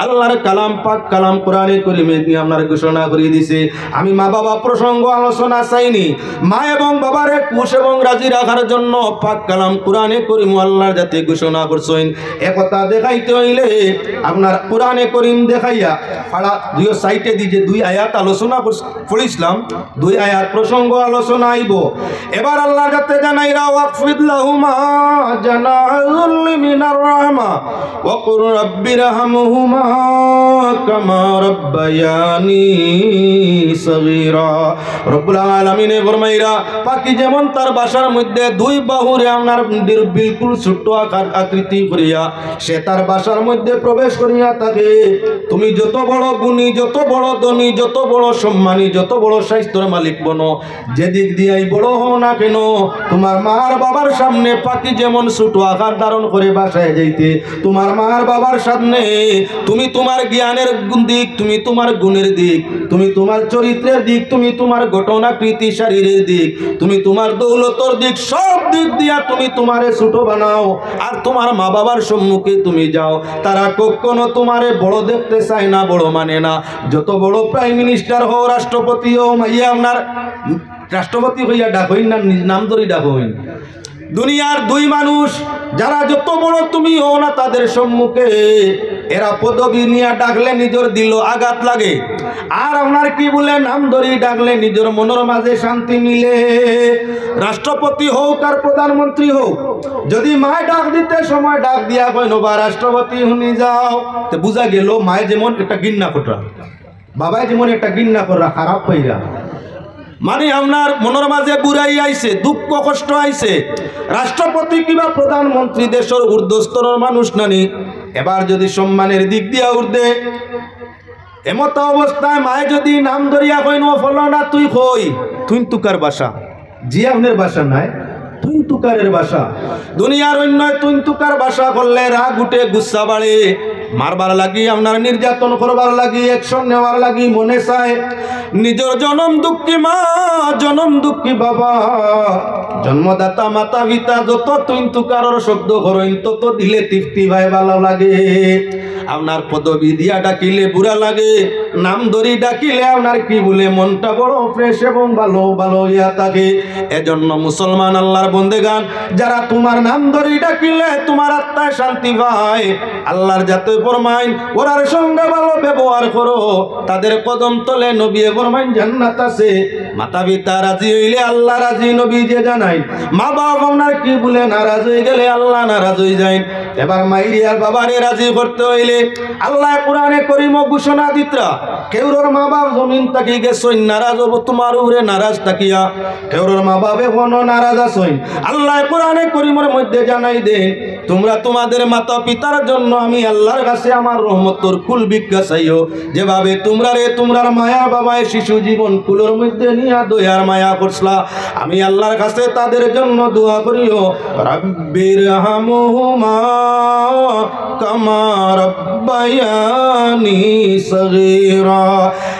আল্লাহর কালাম পাক কালাম কোরআনে করিমে নিয়ে আপনার ঘোষণা করে দিছে। আমি মা বাবা প্রসঙ্গ আলোচনা চাইনি, মা এবং বাবার খুশ এবং রাজি রাখার জন্য পাক কালাম কোরআনে করিম আল্লাহর যাতে ঘোষণা করছেন। একথা দেখাইতে হইলে আপনার কোরআনে করিম দেখাইয়া পাড়া 2 সাইটে দিয়ে 2 আয়াত আলোচনা পড়িছিলাম, 2 আয়াত প্রসঙ্গ আলোচনা আইব। এবার আল্লাহর যাতে জানাইরা ওয়াকফিদ লাহুমা জানাহুল মিনার রাহমা ওয়া কুর রাব্বিরহামহুমা কামা রাব্বায়ানি সগীরা। রব্বুল আলামিনে ফরমাইরা পাখি যেমন তার বাসার মধ্যে 2 বাহুরে আপনার বিলকুল ছোট আকৃতি করিয়া সে তার বাসার মধ্যে প্রবেশ করিয়া থাকে, তুমি যত বড় গুণী, যত বড় ধনী, যত বড় সম্মানী, যত বড় স্বাস্থ্যের মালিক বনো, যেদিক দিয়েই বড় হও না কেন, তোমার মার বাবার সামনে পাখি যেমন ছোট আকার ধারণ করে বাসায় যাইতে, তোমার মার বাবার সামনে তুমি তোমার জ্ঞানের দিক, তুমি তোমার গুণের দিক, তুমি তোমার চরিত্রের দিক, তুমি তোমার ঘটনাকৃতি শরীরের দিক, তুমি তোমার দৌলতর দিক, সব দিক দিয়া তুমি তোমারে ছোট বানাও। আর তোমার মা বাবার সম্মুখে তুমি যাও, তারা কখনো তোমারে বড় দেখতে চায় না, বড় মানে না। যত বড় প্রাইম মিনিস্টার হও, রাষ্ট্রপতি হও, মাইয়া আপনার রাষ্ট্রপতি হইয়া ডাকইন না, নাম ধরে ডাকইন। দুনিয়ার 2 মানুষ যারা যত বড় তুমি হও না তাদের সম্মুখে এরা পদবি নিয়ে ডাকলে নিজের দিল আঘাত লাগে, আর আপনার কি বলে নাম ধরি ডাকলে নিজের মনের মাঝে শান্তি মিলে। রাষ্ট্রপতি হোক আর প্রধানমন্ত্রী হোক, যদি মায় ডাক দিতে সময় ডাক দিয়া কইনো বা রাষ্ট্রপতি শুনি যাও, তো বুঝা গেল মায় যেমন একটা গিন্না করা, বাবাই যেমন একটা গিন্না করা, খারাপ হইয়া মানে আপনার মনের মাঝে বুড়াই আইছে, দুঃখ কষ্ট আইছে। রাষ্ট্রপতি কিংবা প্রধানমন্ত্রী দেশের ঊর্ধ্বস্তরের মানুষ নানি, এবার যদি সম্মানের দিক দিয়া উর্ধে এমত অবস্থায় মায়ে যদি নাম ধরিয়া কইন ফলো না তুই কই, তুই তুকার বাসা জি আপনার বাসা নাই, তুই তুকারের ভাষা। দুনিয়ার অন্য তুই তুকার ভাষা করলে রাগ উঠে, গুসা বাড়ে, মারবার লাগি, আপনার নির্যাতন করবার লাগি, অ্যাকশন নেওয়ার লাগি মনে চায়। নিজের জনম দুঃখী মা, জনম দুঃখী বাবা, জন্মদাতা মাতা পিতা যত তুই তুকারর শব্দ করেন তত দিলে তৃপ্তি ভাই ভালো লাগে। আপনার পদবি দিয়া ডাকিলে বুড়া লাগে, নাম ধরি ডাকিলে আপনার কি বলে মনটা বড় ফ্রেশ এবং ভালো ভালো ইয়া থাকে। এজন্য মুসলমান আল্লাহর বন্দেগান, যারা তোমার নাম ধরি ডাকিলে তোমার আত্মায় শান্তি পায়, আল্লাহর যাতে ফরমাইন ওরার সঙ্গে ভালো ব্যবহার করো, তাদের কদম তলে নবী ফরমাইন জান্নাত আছে। মাতা পিতা রাজি হইলে আল্লাহ রাজি, নবী যে জানাই। মা বাবা আপনার কি বলে নারাজ হয়ে গেলে আল্লাহ নারাজ হয়ে যায়। এবার মাইরি আর বাবারে রাজি করতে হইলে আল্লাহ কোরআনে করিম ঘোষণা দিতরা, কেউর মা বাপ জমিন তাকি গেছইন নারাজ হবো তোমার উপরে নারাজ তাকিয়া, কেউর মা বাপ এখনো নারাজ আসইন। আল্লাহ কোরআনে করিমের মধ্যে জানাই দেন, তোমরা তোমাদের মাতা পিতার জন্য আমি আল্লাহর কাছে আমার রহমতর কুল ভিক্ষা চাইও। যেভাবে তোমরার মায়া বাবায় শিশু জীবন কুলের মধ্যে নিয়া দয়ার মায়া করছলা, আমি আল্লাহর কাছে তাদের জন্য দোয়া করিও, রাব্বির হামহুমা কামা রাব্বায়ানি সগীরা।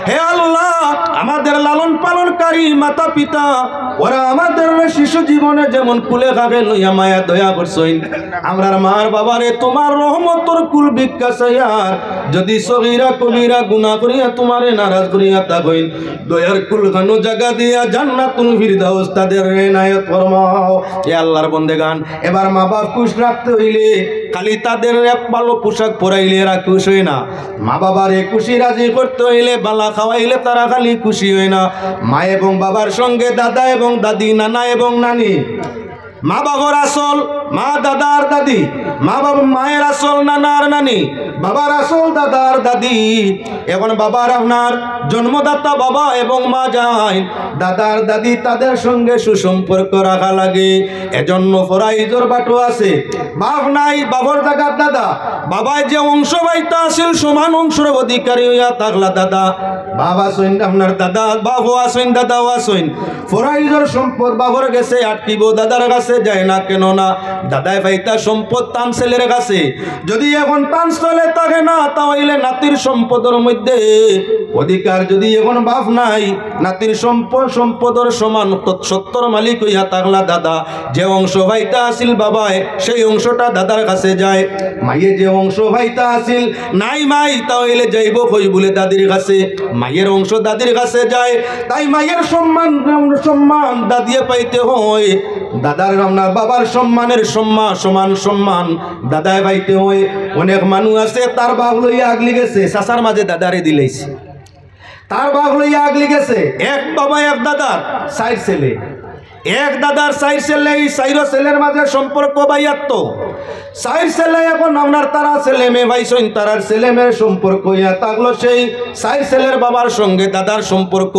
হে আল্লাহ, আমাদের লালন পালনকারী মাতা পিতা, ওরা আমাদের শিশু জীবনে যেমন কুলে খাবে লইয়া মায়া দয়া করছইন, আমরার মার বাবারে তোমার রহমতর কুল ভিক্ষা চাইয়ার, যদি সগীরা কবিরা গুনাহ করিয়া তোমারে নারাজ করিয়া থাকইন, দয়ার কুল খানো জায়গা দিয়া জান্নাতুল ফিরদাউস তাদের রেনায়ত ফরমাও। এ আল্লাহর বন্দেগান, এবার মা বাপ খুশ রাখতে হইলে খালি তাদের এক ভালো পোশাক পরাইলে এরা খুশ হয় না, মা বাবারে খুশি রাজি করতে হইলে বালা খাওয়াইলে তারা খালি খুশি হয় না। মা এবং বাবার সঙ্গে দাদা এবং দাদি, নানা এবং নানি, মা বাবার আসল মা দাদা আর দাদি, মা বাবা মায়ের আসল নানা আর নানি, বাবার আসল দাদা আর দাদি। এখন বাবার আপনার জন্মদাতা বাবা এবং মা যায়, দাদার দাদি তাদের সঙ্গে সুসম্পর্ক রাখা লাগে। এজন্য ফরাইজর বাটো আছে, বাপ নাই বাবার জায়গার দাদা, বাবায় যে অংশ পাইতা আসিল সমান অংশের অধিকারী হইয়া থাকলা দাদা, বাবা সৈন আপনার দাদা, বাবু আসইন দাদাও আসইন। ফরাইজর সম্পদ বাবার গেছে আটকিব, দাদার কাছে যায় না, কেন না দাদায় পাইতা সম্পদ তান ছেলের কাছে। যদি এখন তান চলে থাকে না, তাহলে নাতির সম্পদের মধ্যে অধিকার, যদি এখন বাপ নাই নাতির সম্পদের সমান সত্তর মালিক হইয়া থাকলা দাদা, যে অংশ ভাইতা আসিল বাবায় সেই অংশটা দাদার কাছে যায়। মাইয়ে যে অংশ ভাইতা আসিল নাই মাই, তাহলে যাইব কই বলে দাদির কাছে, মায়ের অংশ দাদির কাছে যায়। তাই মায়ের সম্মান দাদিয়ে পাইতে হয়, দাদার আপনার বাবার সম্মানের সমান সম্মান দাদায় পাইতে হয়। অনেক মানুষ আছে তার বাপ লইয়া আগলি গেছে, চাচার মাঝে দাদারে দিলেছে, তার বাপ লইয়া আগলি গেছে, এক বাবা এক দাদার চার ছেলে, এক দাদার চার ছেলে, এই চার ছেলের মাঝে সম্পর্ক বাইয়াত্ত, চার ছেলে এখন আপনার তারা ছেলে মেয়ে ভাইসইন, তারার ছেলে মেয়ের সম্পর্ক ইয়া থাকলো সেই চার ছেলের বাবার সঙ্গে দাদার সম্পর্ক।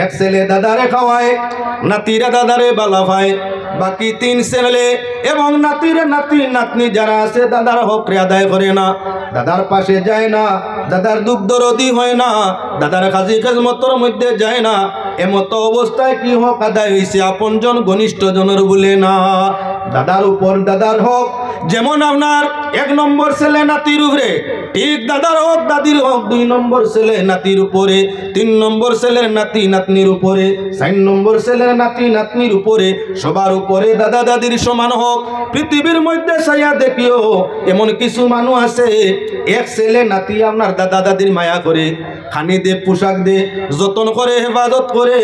এক ছেলে দাদারে খাওয়ায়, নাতিরা দাদারে বালা ভাই, বাকি তিন ছেলে এবং নাতির নাতি নাতনি যারা আছে দাদার হক আদায় করে না, দাদার পাশে যায় না, দাদার দুগ্ধ রদি হয় না, দাদার কাজী খেজমতর মধ্যে যায় না। এমত অবস্থায় কি হক আদায় হয়েছে? আপনজন ঘনিষ্ঠ জনের বলে না, দাদার উপর দাদার হক। যেমন আপনার এক নম্বর ছেলে নাতির উপরে, ঠিক দাদার হক দাদির হক দুই নম্বর ছেলে নাতির উপরে, তিন নম্বর ছেলের নাতি নাতনির উপরে, চার নম্বর ছেলের নাতি নাতনির উপরে, সবার উপরে দাদা দাদির সমান হক। পৃথিবীর মধ্যে সাইয়া দেখিও এমন কিছু মানুষ আছে, এক ছেলে নাতি আপনার দাদা দাদির মায়া করে, খানি দে, পোশাক দে, যতন করে, হেফাজত করে,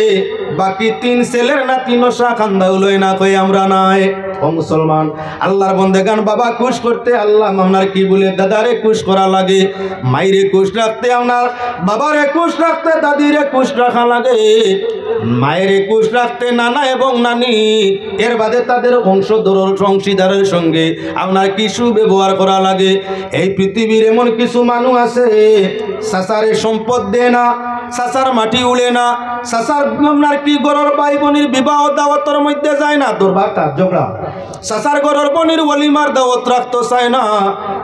বাকি তিন ছেলের নাতি নশা খান্দাও লয় না, কই আমরা নাই। ও মুসলমান, আল্লাহর বন্দেগান, বাবা খুশ করতে আল্লাহ আপনার কি বলে দাদারে খুশ করা লাগে, মাইরে খুশ রাখতে আপনার বাবারে খুশ রাখতে দাদিরে খুশ রাখা লাগে, মায়ের খুশ রাখতে নানা এবং নানি, এর বাদে তাদের অংশীদারের সঙ্গে আপনার কিছু ব্যবহার করা লাগে। এই পৃথিবীর এমন কিছু মানুষ আছে চাচারে সম্পদ দেয় না, চাচার মাটি উড়ে না, চাচার আপনার কি গরর ভাই বোনের বিবাহ দাওয়াতের মধ্যে যায় না, দুর্ভাগ্য ঝগড়া, চাচার গরর বোনের ওলিমার দাওয়াত রাখতে চায় না,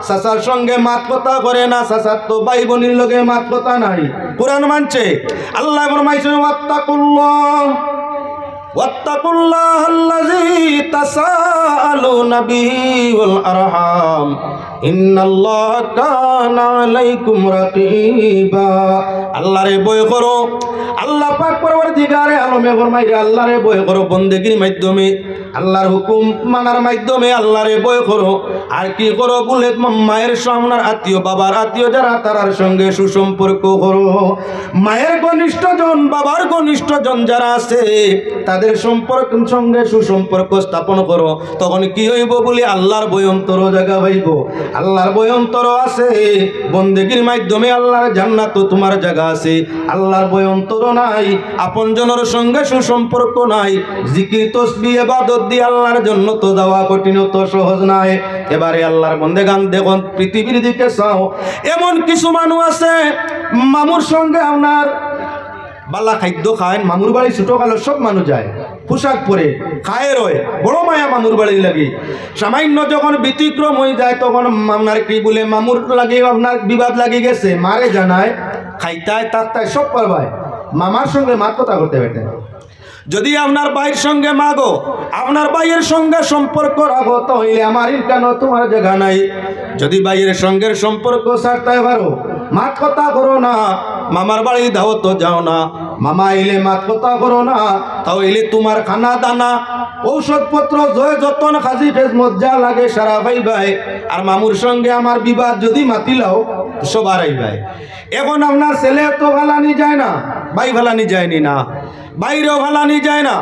চাচার সঙ্গে মাত কথা করে না, চাচার তো ভাই বোনের লগে মাত কথা নাই, কোরআন মানছে। আল্লাহ ফরমাইছেন ওয়াত্তাকুল্লাহ ওয়াত্তাকুল্লাহাল্লাযী তাসাআলুনা বিহি ওয়াল আরহাম ইন্নাল্লাহা কানা আলাইকুম রাকীবা। আল্লাহরে ভয় করো। আল্লাহ পাক পরওয়ারদিগারে আলমে ফরমাইরে আল্লাহরে ভয় করো বন্দেগীর মাধ্যমে, আল্লাহর হুকুম মানার মাধ্যমে আল্লাহরে ভয় করো। আর কি করো বলে মায়ের সামনার আত্মীয়, বাবার আত্মীয় যারা তারার সঙ্গে সুসম্পর্ক করো। মায়ের ঘনিষ্ঠজন, বাবার ঘনিষ্ঠজন যারা আছে তাদের সম্পর্ক সঙ্গে সুসম্পর্ক স্থাপন করো। তখন কি হইব বলে আল্লাহর ভয় অন্তর জায়গা হইব। আল্লাহর ভয় অন্তর আছে, বন্দেগীর মাধ্যমে আল্লাহর জান্নাত তোমার জায়গা আছে। আল্লাহর ভয় অন্তর নাই, আপনজনের সঙ্গে সুসম্পর্ক নাই, জিকির তসবিহ ইবাদত দিয়ে আল্লাহর জন্য তো যাওয়া কঠিন, তো সহজ নাই। এবারে আল্লাহর বন্দেগান দেখুন, পৃথিবীর দিকে চাও, এমন কিছু মানুষ আছে মামুর সঙ্গে আপনার বালা খাদ্য খায়। মামুর বাড়ি ছোটকালে সব মানুষ যায়, পোশাক পরে খায় রয়, বড় মায়া মামুর বাড়ি লাগে। সামান্য যখন ব্যতিক্রম হয়ে যায় তখন আপনার কি বলে মামুর লাগে আপনার বিবাদ লাগে গেছে, মারে জানায় খাইতায় তাত্তায় সব পারবায়, মামার সঙ্গে মাত কথা করতে বেটে। যদি আপনার ভাইয়ের সঙ্গে মাগো, আপনার ভাইয়ের সঙ্গে সম্পর্ক রাখো, তাহলে আমার কেন তোমার জায়গা নাই। যদি ভাইয়ের সঙ্গে সম্পর্ক ছাড়তে পারো, মাত কথা করো না, মামার বাড়ি দাওয়াত যাও না, মামা আইলে মাত কথা করো না, তাহলে তোমার খানা দানা ঔষধপত্র জয় যতন খাজি ফেজ মজ্জা লাগে সারা ভাই ভাই। আর মামুর সঙ্গে আমার বিবাদ যদি মাতিলাও সবার আই ভাই। এখন আপনার ছেলে তো ভালানি যায় না, ভাই ভালানি যায়নি না, বাইরেও ভালানি যায় না,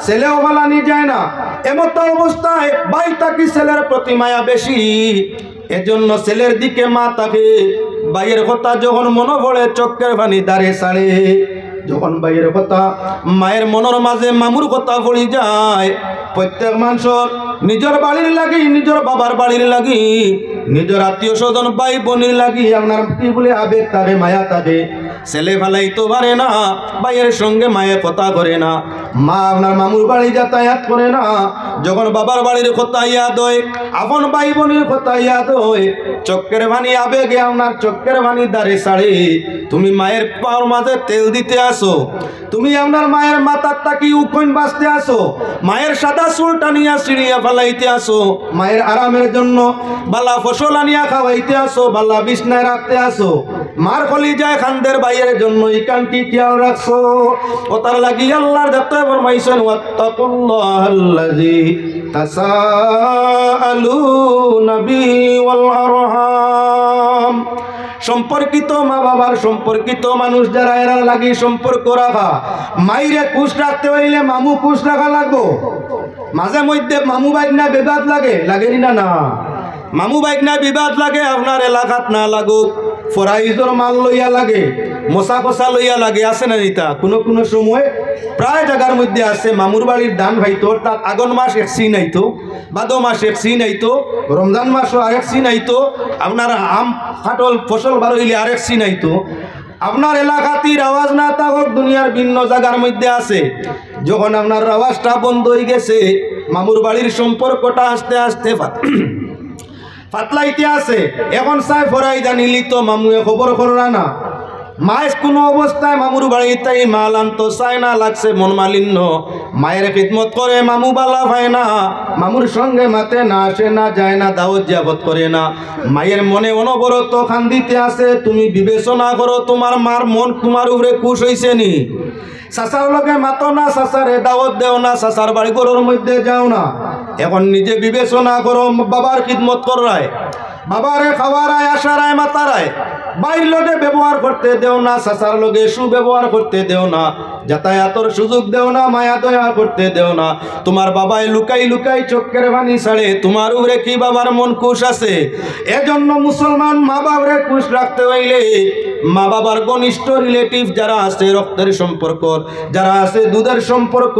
ছেলেও ভালানি যায় না। এমত অবস্থায় ভাই তাকি ছেলের প্রতি মায়া বেশি, এজন্য ছেলের দিকে মা তাকে। ভাইয়ের কথা যখন মনে পড়ে চোখের পানি দাঁড়ে ছাড়ে। যখন ভাইয়ের কথা মায়ের মনের মাঝে মামুর কথা পড়ে যায়, প্রত্যেক মানুষের নিজের বাড়ির লাগি, নিজের বাবার বাড়ির লাগি, নিজের আত্মীয় স্বজন ভাই বোনের লাগি আপনার কি বলে আবেগ তারে, মায়া তাকে। ছেলে ফালাইতে পারে না, ভাইয়ের সঙ্গে মায়ের কথা করে না, মা আপনার মামুর বাড়ি যাতায়াত করে না। যখন বাবার বাড়ির কথা ইয়াদ হয়, আপন ভাই বোনের কথা ইয়াদ হয়, চক্কের ভানি আবেগে আপনার চক্কের ভানি দাঁড়ে ছাড়ে। তুমি মায়ের পাওয়ার মাঝে তেল দিতে আসো, তুমি আপনার মায়ের মাথার তাকি উকন বাঁচতে আসো, মায়ের সাদা চুল টানিয়া সিঁড়িয়া ফেলাইতে আসো, মায়ের আরামের জন্য বালা ফসল আনিয়া খাওয়াইতে আসো, বালা বিছনায় রাখতে আসো। মার কলি যায় খান্দের ভাইয়ের জন্য ইকানটি খেয়াল রাখছো। ও তার লাগি আল্লাহর যাতে ফরমাইছেন ওয়াত্তাকুল্লাহাল্লাযী তাসাআলুনা বিহি ওয়াল আরহাম। সম্পর্কিত মা বাবার সম্পর্কিত মানুষ যারা এরা লাগি সম্পর্ক রাখা। মাইরে কুশ রাখতে হইলে মামু কুশ রাখা লাগবো। মাঝে মধ্যে মামু বাইক না বিবাদ লাগে, লাগেনি না? না, মামু বাইক না বিবাদ লাগে, আপনার এলাকাত না লাগুক, ফরাইজর মাল লইয়া লাগে, মশা কষা লইয়া লাগে, আছে না নিতা? কোনো কোনো সময় প্রায় জায়গার মধ্যে আছে মামুর বাড়ির ধান ভাইতো, তার আগন মাস এক সিন আইতো, ভাদো মাস এক সিন আইতো, রমজান মাসও আরেক সিন আইতো, আপনার আম কাটল ফসল বার হইলে আরেক সিন আইতো। আপনার এলাকাতির আওয়াজ না থাকুক, দুনিয়ার ভিন্ন জায়গার মধ্যে আছে। যখন আপনার আওয়াজটা বন্ধ হয়ে গেছে, মামুর বাড়ির সম্পর্কটা আস্তে আস্তে ফাতলাইতে আছে। এখন চাই ফরাই জানিলি তো মামুয়ে খবর করলা না। মায়ের কোনো অবস্থায় মামুর বাড়িতে মাল আনতো চায় না, লাগছে মন মালিন্য। মায়ের খিদমত করে মামু বালা পায় না, মামুর সঙ্গে মাতে না, আসে না, যায় না, দাওয়াত জিয়াবত করে না। মায়ের মনে অনবরত খান্দিতে আছে। তুমি বিবেচনা করো, তোমার মার মন তোমার উপরে খুশ হয়েছে নি? চাচার লগে মাতো না, চাচারে দাওয়াত দেও না, চাচার বাড়ি ঘরের মধ্যে যাও না। এখন নিজে বিবেচনা করো, বাবার খিদমত করায়, বাবারে খাওয়ারায়, আসারায়, মাতারায়, বাইর লগে ব্যবহার করতে দেও না, চাচার লগে সুব্যবহার করতে দেও না, যাতায়াতর সুযোগ দেও না, মায়া দয়া করতে দেও না। তোমার বাবাই লুকাই লুকাই চোখের পানি ছাড়ে, তোমার উপরে কি বাবার মন খুশ আছে? এজন্য মুসলমান মা বাবারে খুশ রাখতে হইলে মা বাবার ঘনিষ্ঠ রিলেটিভ যারা আছে, রক্তের সম্পর্ক যারা আছে, দুধের সম্পর্ক,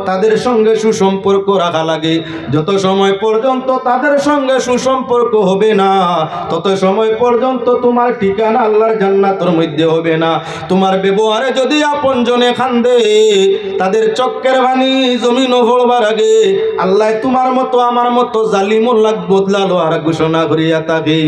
তাদের সঙ্গে সুসম্পর্ক রাখা লাগে। যত সময় পর্যন্ত তাদের সঙ্গে সুসম্পর্ক হবে না, তত সময় পর্যন্ত তোমার ঠিকানা আল্লাহর জান্নাতের মধ্যে হবে না। তোমার ব্যবহারে যদি আপনজনে খান খান্দে তাদের চক্কের বাণী জমিন ফলবার আগে আল্লাহ তোমার মতো আমার মতো জালিমুল লাগ বদলালো আর ঘোষণা করিয়া থাকে।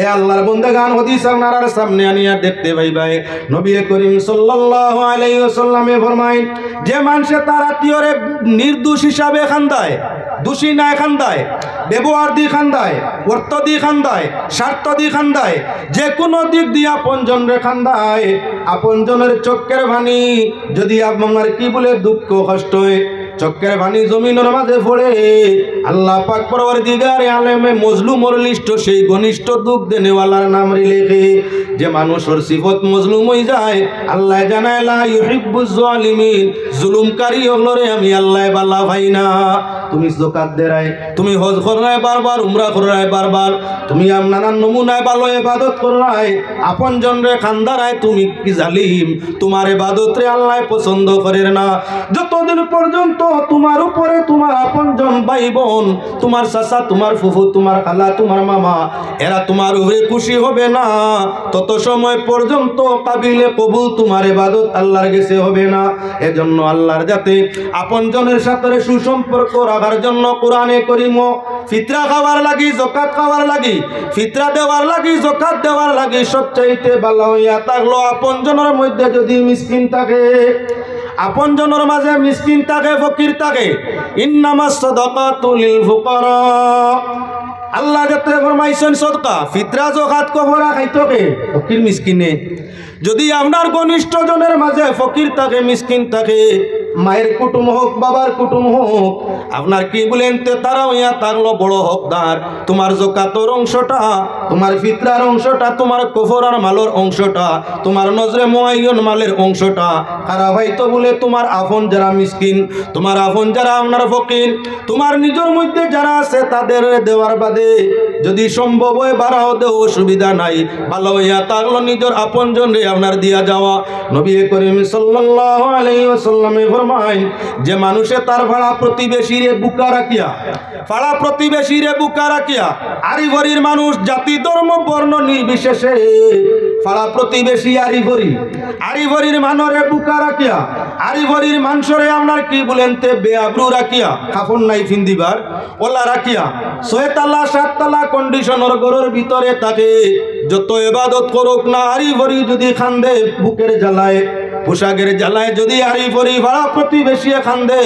এ আল্লাহর বান্দাগান হাদিস আপনার সামনে আনিয়া দেখতে পাইবাই নবী করিম সাল্লাল্লাহু আলাইহি ওয়াসাল্লামে ফরমায় যে মানুষে তার আত্মীয়রে নির্দোষ হিসাবে খান্দায়, দোষী নাই খান্দায়, ব্যবহার দিয়ে খান্দায়, অর্থ দিয়ে খান্দায়, স্বার্থ দিয়ে খান্দায়, যে কোনো দিক দিয়ে আপনজন রে খান্দায়, আপনজনের চক্কের বাণী যদি আপনার কি বলে দুঃখ কষ্ট হয় চক্কের বাণী জমিনের মাঝে পড়ে আল্লাহ পাক পরওয়ারদিগার আলেমে মজলুমর লিস্ট সেই ঘনিষ্ঠ দুঃখ দেনেওয়ালার নাম লেখে। যে মানুষের সিফত মজলুম হয়ে যায় আল্লাহ জানায় লা ইউহিব্বুজ জালিমিন, জুলুমকারী হলরে আমি আল্লাহ বালা ভাই না। তুমি যাকাত দেরাই, তুমি হজ করায় বারবার, উমরা করায় বারবার, তুমি নানান নমুনায় ভালো ইবাদত করায়, আপনজন রে খান্দারায় তুমি কি জালিম, তোমার ইবাদত রে আল্লাহ পছন্দ করেন না। যতদিন পর্যন্ত তোমার উপরে তোমার আপনজন ভাই বোন, তোমার চাচা, তোমার ফুফু, তোমার খালা, তোমার মামা এরা তোমার উপরে খুশি হবে না, তত সময় পর্যন্ত কাবিলে কবুল তোমার ইবাদত আল্লাহর কাছে হবে না। এজন্য আল্লাহর যাতে আপনজনের সাথে সুসম্পর্ক রাখার জন্য কোরআনে করিম ফিতরা খাওয়ার লাগি, যাকাত খাওয়ার লাগি, ফিতরা দেওয়ার লাগি, যাকাত দেওয়ার লাগি সবচাইতে ভালো হইয়া থাকলো আপনজনের মধ্যে যদি মিসকিন থাকে, আপনজনের মাঝে মিসকিন থাকে, ফকির থাকে। ইন্নামাস সাদাকাতু লিল ফুকারা, আল্লাহ যাতে ফরমাইছেন সদকা ফিতরা যাকাত কবরা খাইতকে ফকির মিসকিনে। যদি আপনার ঘনিষ্ঠ জনের মাঝে ফকির থাকে, মিসকিন থাকে, মায়ের কুটুম হোক, বাবার কুটুম হোক, আপনার কি বলেন তারা হইয়া থাকলো বড় হকদার। তোমার যাকাতের অংশটা, তোমার ফিতরার অংশটা, তোমার কফরার মালের অংশটা, তোমার নজরে মুআয়্যান মালের অংশটা কারা হয়তো বলে তোমার আপন যারা মিসকিন, তোমার আপন যারা আপনার ফকির, তোমার নিজের মধ্যে যারা আছে তাদের দেওয়ার বাদে যদি সম্ভব হয় বাড়াও দেও, অসুবিধা নাই। ভালো হইয়া থাকলো নিজের আপনজন রে আপনার দিয়া যাওয়া। নবী করিম সাল্লাল্লাহু আলাইহি ওয়াসাল্লামে ফরমায় যে মানুষে তার ভাড়া প্রতিবেশী রে বুকা রাখিয়া, পাড়া প্রতিবেশী রে বুকা রাখিয়া, আরিভরির মানুষ জাতি ধর্ম বর্ণ নির্বিশেষে পাড়া প্রতিবেশী আরিভরির মানরে বুকা রাখিয়া, আরিভরির মানুষরে আপনার কি বলেন তে বেআব্রু রাখিয়া, কাপড় নাই ফিন্দিবার ওলা রাখিয়া, 6 তালা 7 তালা কন্ডিশনের ঘরের ভিতরে থাকে যত ইবাদত করুক না, আরিভরি যদি খান্দে বুকের জ্বালায়, পোশাকের জ্বালায় যদি আরিভরি ভাড়া প্রতিবেশী খান্দে,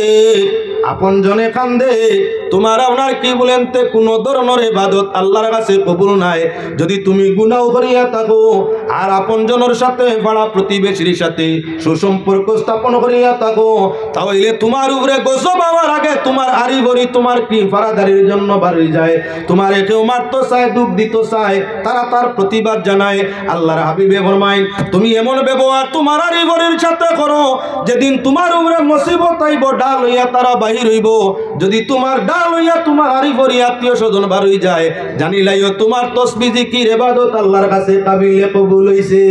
আপন জনে কান্দে, তোমার আপনার কি বলেন তে কোনো ধরনের ইবাদত আল্লাহর কাছে কবুল নাই। যদি তুমি গুনাহ করিয়া থাকো আর আপন জনের সাথে পাড়া প্রতিবেশীর সাথে সুসম্পর্ক স্থাপন করিয়া থাকো, তাহলে তোমার উপরে গজব হওয়ার আগে তোমার আরিভরি তোমার কি ফারাদারির জন্য বাড়ি যায়। তোমার কেউ মারতো চায়, দুঃখ দিত চায়, তারা তার প্রতিবাদ জানায়। আল্লাহর হাবিবে ফরমায় তুমি এমন ব্যবহার তোমার আরিভরির সাথে করো যেদিন তোমার উপরে মুসিবত আইব ডাল হইয়া তারা বাহির হইব। যদি তোমার ডাল হইয়া তোমার আরিভরি আত্মীয় স্বজন বার হয়ে যায়, জানিলাইও তোমার তসবিহ জিকির ইবাদত আল্লাহর কাছে কাবিলে কবুল হইছে।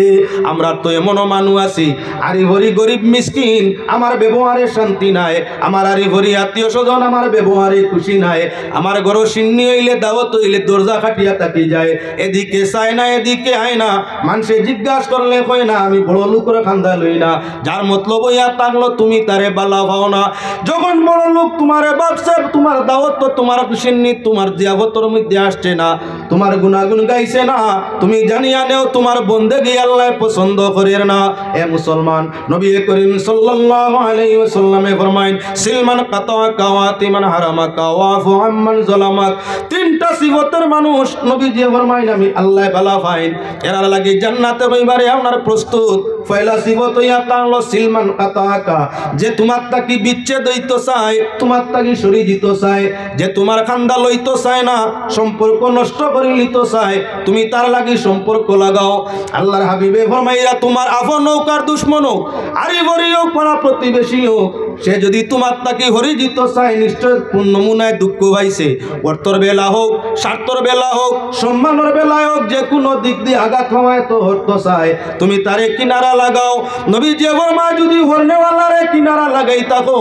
আমরা তো এমন মানুষ আছি আরিভরি গরিব মিসকিন, আমার ব্যবহারে শান্তি নাই, আমার আরিভরি আত্মীয় স্বজন আমার ব্যবহারে খুশি নাই, আমার ঘর সিন্নি হইলে দাওয়াত হইলে দরজা খাটিয়া তাকি যায়, এদিকে চায় না এদিকে আয় না, মানুষে জিজ্ঞাসা করলে কয় না আমি বড় লোকের খান্দা লই না, যার মতলব হইয়া থাকলো তুমি তারে বালা পাও না। যখন বড় লোক তোমারে ভাবছে তোমার দাওয়াত তো তোমার সিন্নি তোমার জিয়াফতর মধ্যে আসছে না, তোমার গুনাগুন গাইছে না, তুমি জানিয়া নেও তোমার বন্দেগী আল্লাহ পছন্দ করেন না। এ মুসলমান, নবী করিম সাল্লাল্লাহু আলাইহি ওয়াসাল্লামে ফরমায় সিলমান কাতাকা ওয়া তিমান হারামাকা ওয়াফু আম্মান যালামাক, তিনটা সিফতের মানুষ নবীজি ফরমায় আমি আল্লাহ বালা পাইন, এরা লাগি জান্নাতে রইবারে আপনার প্রস্তুত। পয়লা সিফত হইয়া তাহলো সিলমান কাতাকা, যে তোমার তাকি বিচ্ছেদ হইতো চায়, তোমার তাকি সরি দিত চায়, যে তোমার খান্দা লইতো চায় না, সম্পর্ক নষ্ট করে লিত চায়, তুমি তার লাগি সম্পর্ক লাগাও। আল্লাহর হাবিবে ফরমাইরা তোমার আপন হোক আর দুশ্মন হোক, আরিভরি হোক পাড়া প্রতিবেশী হোক, সে যদি তোমার তাকি হরি দিত চায় নিশ্চয় নমুনায় দুঃখ পাইছে। অর্থর বেলা হোক, স্বার্থর বেলা হোক, সম্মানের বেলায় হোক, যে কোনো দিক দিয়ে আঘাত খাওয়ায় তো হরতো চায়, তুমি তারে কিনারা লাগাও। নবী যে ফরমায় যদি হরনেওয়ালারে কিনারা লাগাই থাকো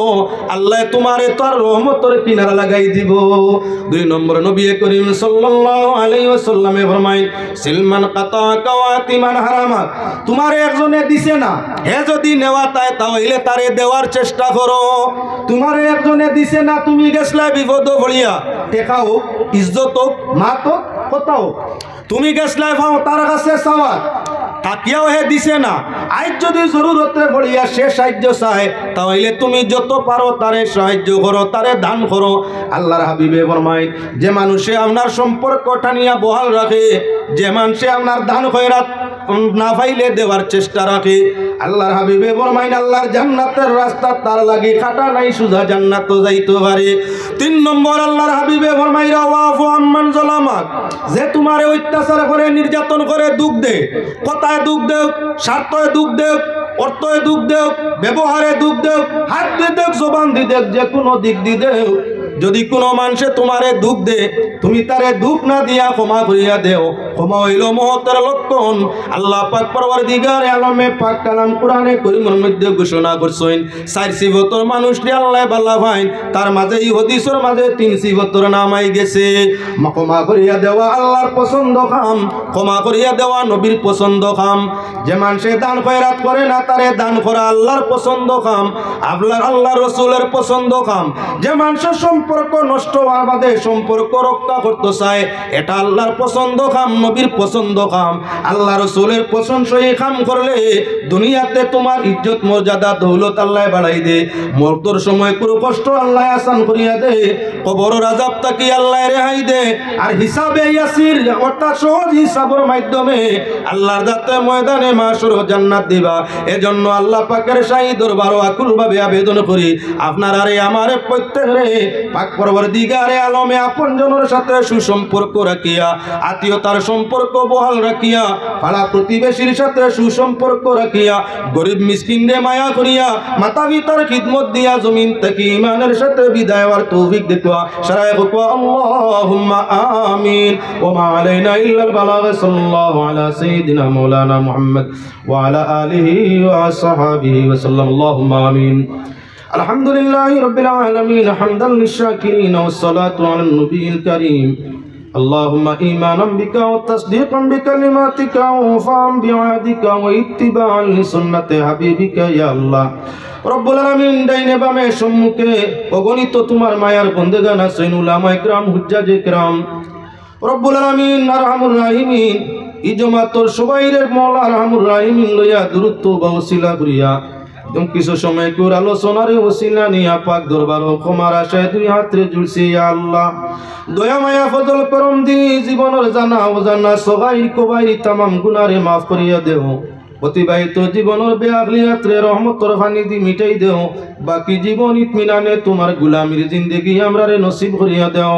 আল্লাহ তোমারে তার রহমতের কিনারা লাগাই দিব। 2 নম্বর নবী করিম সাল্লাল্লাহু আলাইহি ওয়াসাল্লামে ফরমায় সিলমান কাতাকা ওয়া তিমান হারামাক, তোমারে একজনে দিছে না হে যদি নেওয়া তাই তাহলে তারে দেওয়ার চেষ্টা করো। তোমার একজনে দিছে না, তুমি গেছলা বিপদ ভরিয়া, টেকা হোক, ইজ্জত হোক, মাত হোক, কথা হোক, তুমি গেছলাই ভাও তার কাছে চাওয়া, তাকিয়াও হে দিছে না। আজ যদি জরুরতে পড়িয়া সে সাহায্য চায় তাহলে তুমি যত পারো তারে সাহায্য করো, তারে দান করো। আল্লাহর হাবিবে ফরমায়, যে মানুষে আপনার সম্পর্কটা নিয়ে বহাল রাখে, যে মানুষে আপনার দান খয়রাত না পাইলে দেওয়ার চেষ্টা রাখে, আল্লাহর হাবিবে ফরমায় আল্লাহর জান্নাতের রাস্তা তার লাগি কাটা নাই, সুজা জান্নাত যাইতে পারে। 3 নম্বর আল্লাহর হাবিবে ফরমায় ওয়াফু আম্মান যালামাক, যে তোমারে অত্যাচার করে, নির্যাতন করে, দুঃখ দে, কথায় দুঃখ দেও, স্বার্থে দুঃখ দেও, অর্থে দুঃখ দেও, ব্যবহারে দুঃখ দেও, হাত দিয়ে দেও, জবান দিয়ে দেও, যে কোনো দিক দিয়ে দেও। যদি কোনো মানুষে তোমারে দুঃখ দে, তুমি তারে দুঃখ না দিয়া ক্ষমা করিয়া দেও। ক্ষমা হইল মহত্বের লক্ষণ। আল্লাহ পাক পরওয়ারদিগার আলমে পাক কালাম কোরআনে করিমের মধ্যে ঘোষণা করছেন, 4 সিফতর মানুষটি আল্লাহ ভালো পায়, তার মাঝে এই হাদিসের মাঝে 3 সিফতর নাম আই গেছে। ক্ষমা করিয়া দেওয়া আল্লাহর পছন্দ কাম, ক্ষমা করিয়া দেওয়া নবীর পছন্দ কাম। যে মানুষে দান খয়রাত করে না, তারে দান করা আল্লাহর পছন্দ কাম, আল্লাহ রসুলের পছন্দ কাম। যে মানুষের সম্পর্ক নষ্ট হওয়ার বাদে সম্পর্ক রক্ষা করতে চায়, এটা আল্লাহর পছন্দ কাম, নবীর পছন্দ কাম, আল্লাহ রসুলের প্রশংসায় কাম করলে দুনিয়াতে তোমার ইজ্জত মর্যাদা দৌলত আল্লাহ বাড়াই দে, মরতর সময় কোনো কষ্ট আল্লাহ আসান করিয়া দে, কবরের আযাব থেকে আল্লাহ রেহাই দে, আর হিসাবে ইয়াসির অর্থাৎ সহজ হিসাবের মাধ্যমে আল্লাহর দাতে ময়দানে মাশর জান্নাত দিবা। এজন্য আল্লাহ পাকের শাহী দরবারে আকুলভাবে আবেদন করি, আপনার আরে আমারে প্রত্যেকরে পাক পরওয়ারদিগারে আলমে আপনজনের সাথে সুসম্পর্ক রাখিয়া, আত্মীয়তার সম্পর্ক বহাল রাখিয়া, পাড়া প্রতিবেশীর সাথে সুসম্পর্ক রাখিয়া, গরিব মিসকিনরে মায়া করিয়া, মাতা পিতার খিদমত দিয়া জমিন থেকে ইমানের সাথে বিদায় হওয়ার তৌফিক দেখুয়া। সারায় বকওয়া আল্লাহুম্মা আমিন। ওয়া মা আলাইনা ইল্লাল বালাগ। সাল্লাল্লাহু আলা সাইয়্যিদিনা মাওলানা মুহাম্মদ ওয়া আলা আলিহি ওয়া আসহাবিহি ওয়া সাল্লাম। আল্লাহুম্মা আমিন। আলহামদুলিল্লাহি রাব্বিল আলামিন হামদান লিশ-শাকিরিন ওয়াস সালাতু আলান নবিয়িল কারীম। اللهم إيمانا بك وتصديقا بكلماتك ووفاء بعهدك واتباعا لسنة حبيبك يا الله রব্বুল আলামিন। ডাইনে বামে সম্মুখে অগণিত তোমার মায়ার বন্দেগান আছেন, উলামায়ে কিরাম, হুজ্জাজে কিরাম। রব্বুল আলামিন আরহামুর রাহিমিন, ইজমাতর সবাইরে মওলা আরহামুর রাহিমিন লইয়া দুরূদ বা ওসিলা করিয়া কিছু সময় করে আলোচনার ওসিলা নিয়া পাক দরবার ক্ষমার আশায় 2 হাতে জুড়ছি। ইয়া আল্লাহ, দয়া মায়া ফজল করম দি জীবনের জানা অজানা সগাইর কবাইর তামাম গুনারে মাফ করিয়া দেও। অতিবাহিত জীবনের বেআখলিয়াতরে রহমতর পানি দি মিটাই দেও। বাকি জীবন ইতমিনানে তোমার গুলামির জিন্দেগি আমরারে নসিব করিয়া দেও।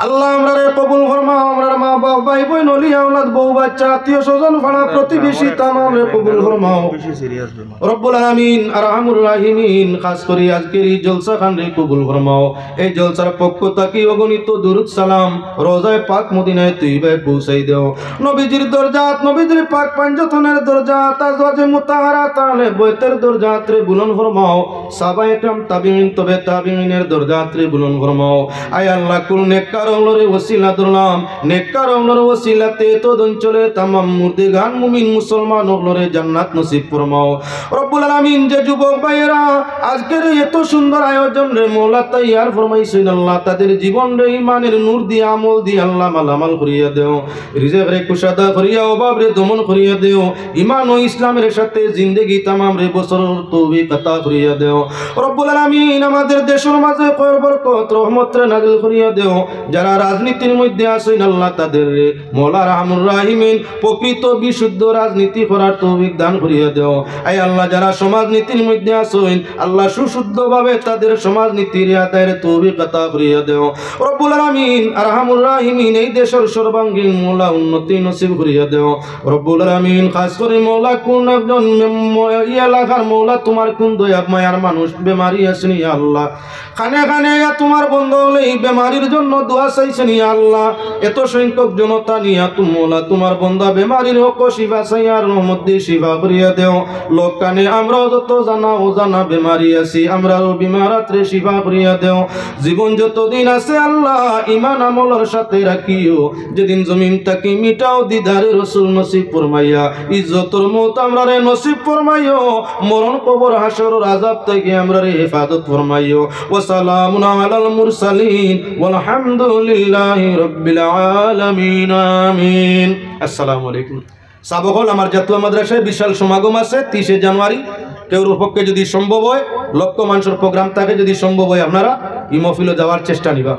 আল্লাহ আমরারে কবুল ফরমাও। আমরার মা বাপ ভাই বোন ওলি আওলাদ বউ বাচ্চা আত্মীয় স্বজন পাড়া প্রতিবেশী তামামরে কবুল ফরমাও রব্বুল আলামিন আরহামুর রাহিমিন। খাস করে আজকের এই জলসা খানরে কবুল ফরমাও। এই জলসার পক্ষ থেকে অগণিত দুরুদ সালাম রোজায় পাক মদিনায় তৈবায় পৌঁছাই দেও। নবীজির দরজাত, নবীজির পাক পাঞ্জতনের দরজাত, আজওয়াজে মুতাহারাত আহলে বাইতের দরজাতরে বুলন্দ ফরমাও। সাহাবায়ে কিরাম, তাবিঈন, তবে তাবিঈনের দরজাতরে বুলন্দ ফরমাও। আয় আল্লাহ, কুল নেককার ওলরে ওসিলা ধরলাম, নেককার ওলরে ওসিলাতে তোদ অঞ্চলে তামাম মুর্দেগান মুমিন মুসলমান ওলরে জান্নাত নসিব ফরমাও রব্বুল আলামিন। যে যুবক ভাইয়েরা আজকের এত সুন্দর আয়োজন রে মওলা তৈয়ার ফরমাইছেন, আল্লাহ তাদের জীবন রে ইমানের নূর দিয়ে আমল দিয়ে আল্লাহ মালামাল করিয়া দেও। রিজক রে কুশাদা করিয়া, অভাব রে দমন করিয়া দেও। ইমান ও ইসলামের সাথে জিন্দেগি তামাম রে বছর তৌফিক আতা করিয়া দেও রব্বুল আলামিন। আমাদের দেশের মাঝে খয়র বরকত রহমত রে নাযিল করিয়া দেও। যারা রাজনীতির মধ্যে আছেন আল্লাহ তাদের রে মওলা রহমুর রাহিমিন প্রকৃত বিশুদ্ধ রাজনীতি করার তৌফিক দান করিয়া দেও। আয় আল্লাহ, যারা সমাজনীতির মধ্যে আছেন আল্লাহ সুশুদ্ধভাবে তাদের সমাজনীতির আদায়ের তৌফিক আতা করিয়া দেও রব্বুল আলামিন আরহামুর রাহিমিন। এই দেশের সর্বাঙ্গীন মওলা উন্নতি নসিব করিয়া দেও রব্বুল আলামিন। খাস করে মওলা কোন একজন এলাকার মওলা তোমার কোন দয়া মায়ার মানুষ বেমারি আছেন ইয়া আল্লাহ, খানে খানে তোমার বন্ধ হলে এই বেমারির জন্য দোয়া চাইছেন ইয়া আল্লাহ। এত সংখ্যক জনতা নিয়া তুমি মওলা তোমার বন্দা বেমারির হক শিফা চাই আর রহমত দিয়ে শিফা করিয়া দেও। লোক কানে আমরাও যত জানা অজানা বেমারি আছি আমরাও বিমারাত্রে শিফা করিয়া দেও। জীবন যতদিন আছে আল্লাহ ইমান আমলের সাথে রাখিও। যেদিন জমিন তাকে মিটাও দিদারে রসুল নসিব ফরমাইয়া ইজ্জতর মওত আমরারে নসিব ফরমাইও মরণ কবর হাসরের আযাব থেকে আমরারে হেফাজত ফরমাইও ওয়া সালামুন আলাল মুরসালিন ওয়াল হামদুলিল্লাহি রাব্বিল আলামিন আমিন। আসসালামু আলাইকুম। সাবহল আমার জাতীয় মাদ্রাসায় বিশাল সমাগম আছে 30 জানুয়ারি। কেউর পক্ষে যদি সম্ভব হয়, লক্ষ মানুষের প্রোগ্রাম থাকে, যদি সম্ভব হয় আপনারা এই মহফিলে যাওয়ার চেষ্টা নিবা।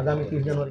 আগামী 30 জানুয়ারি।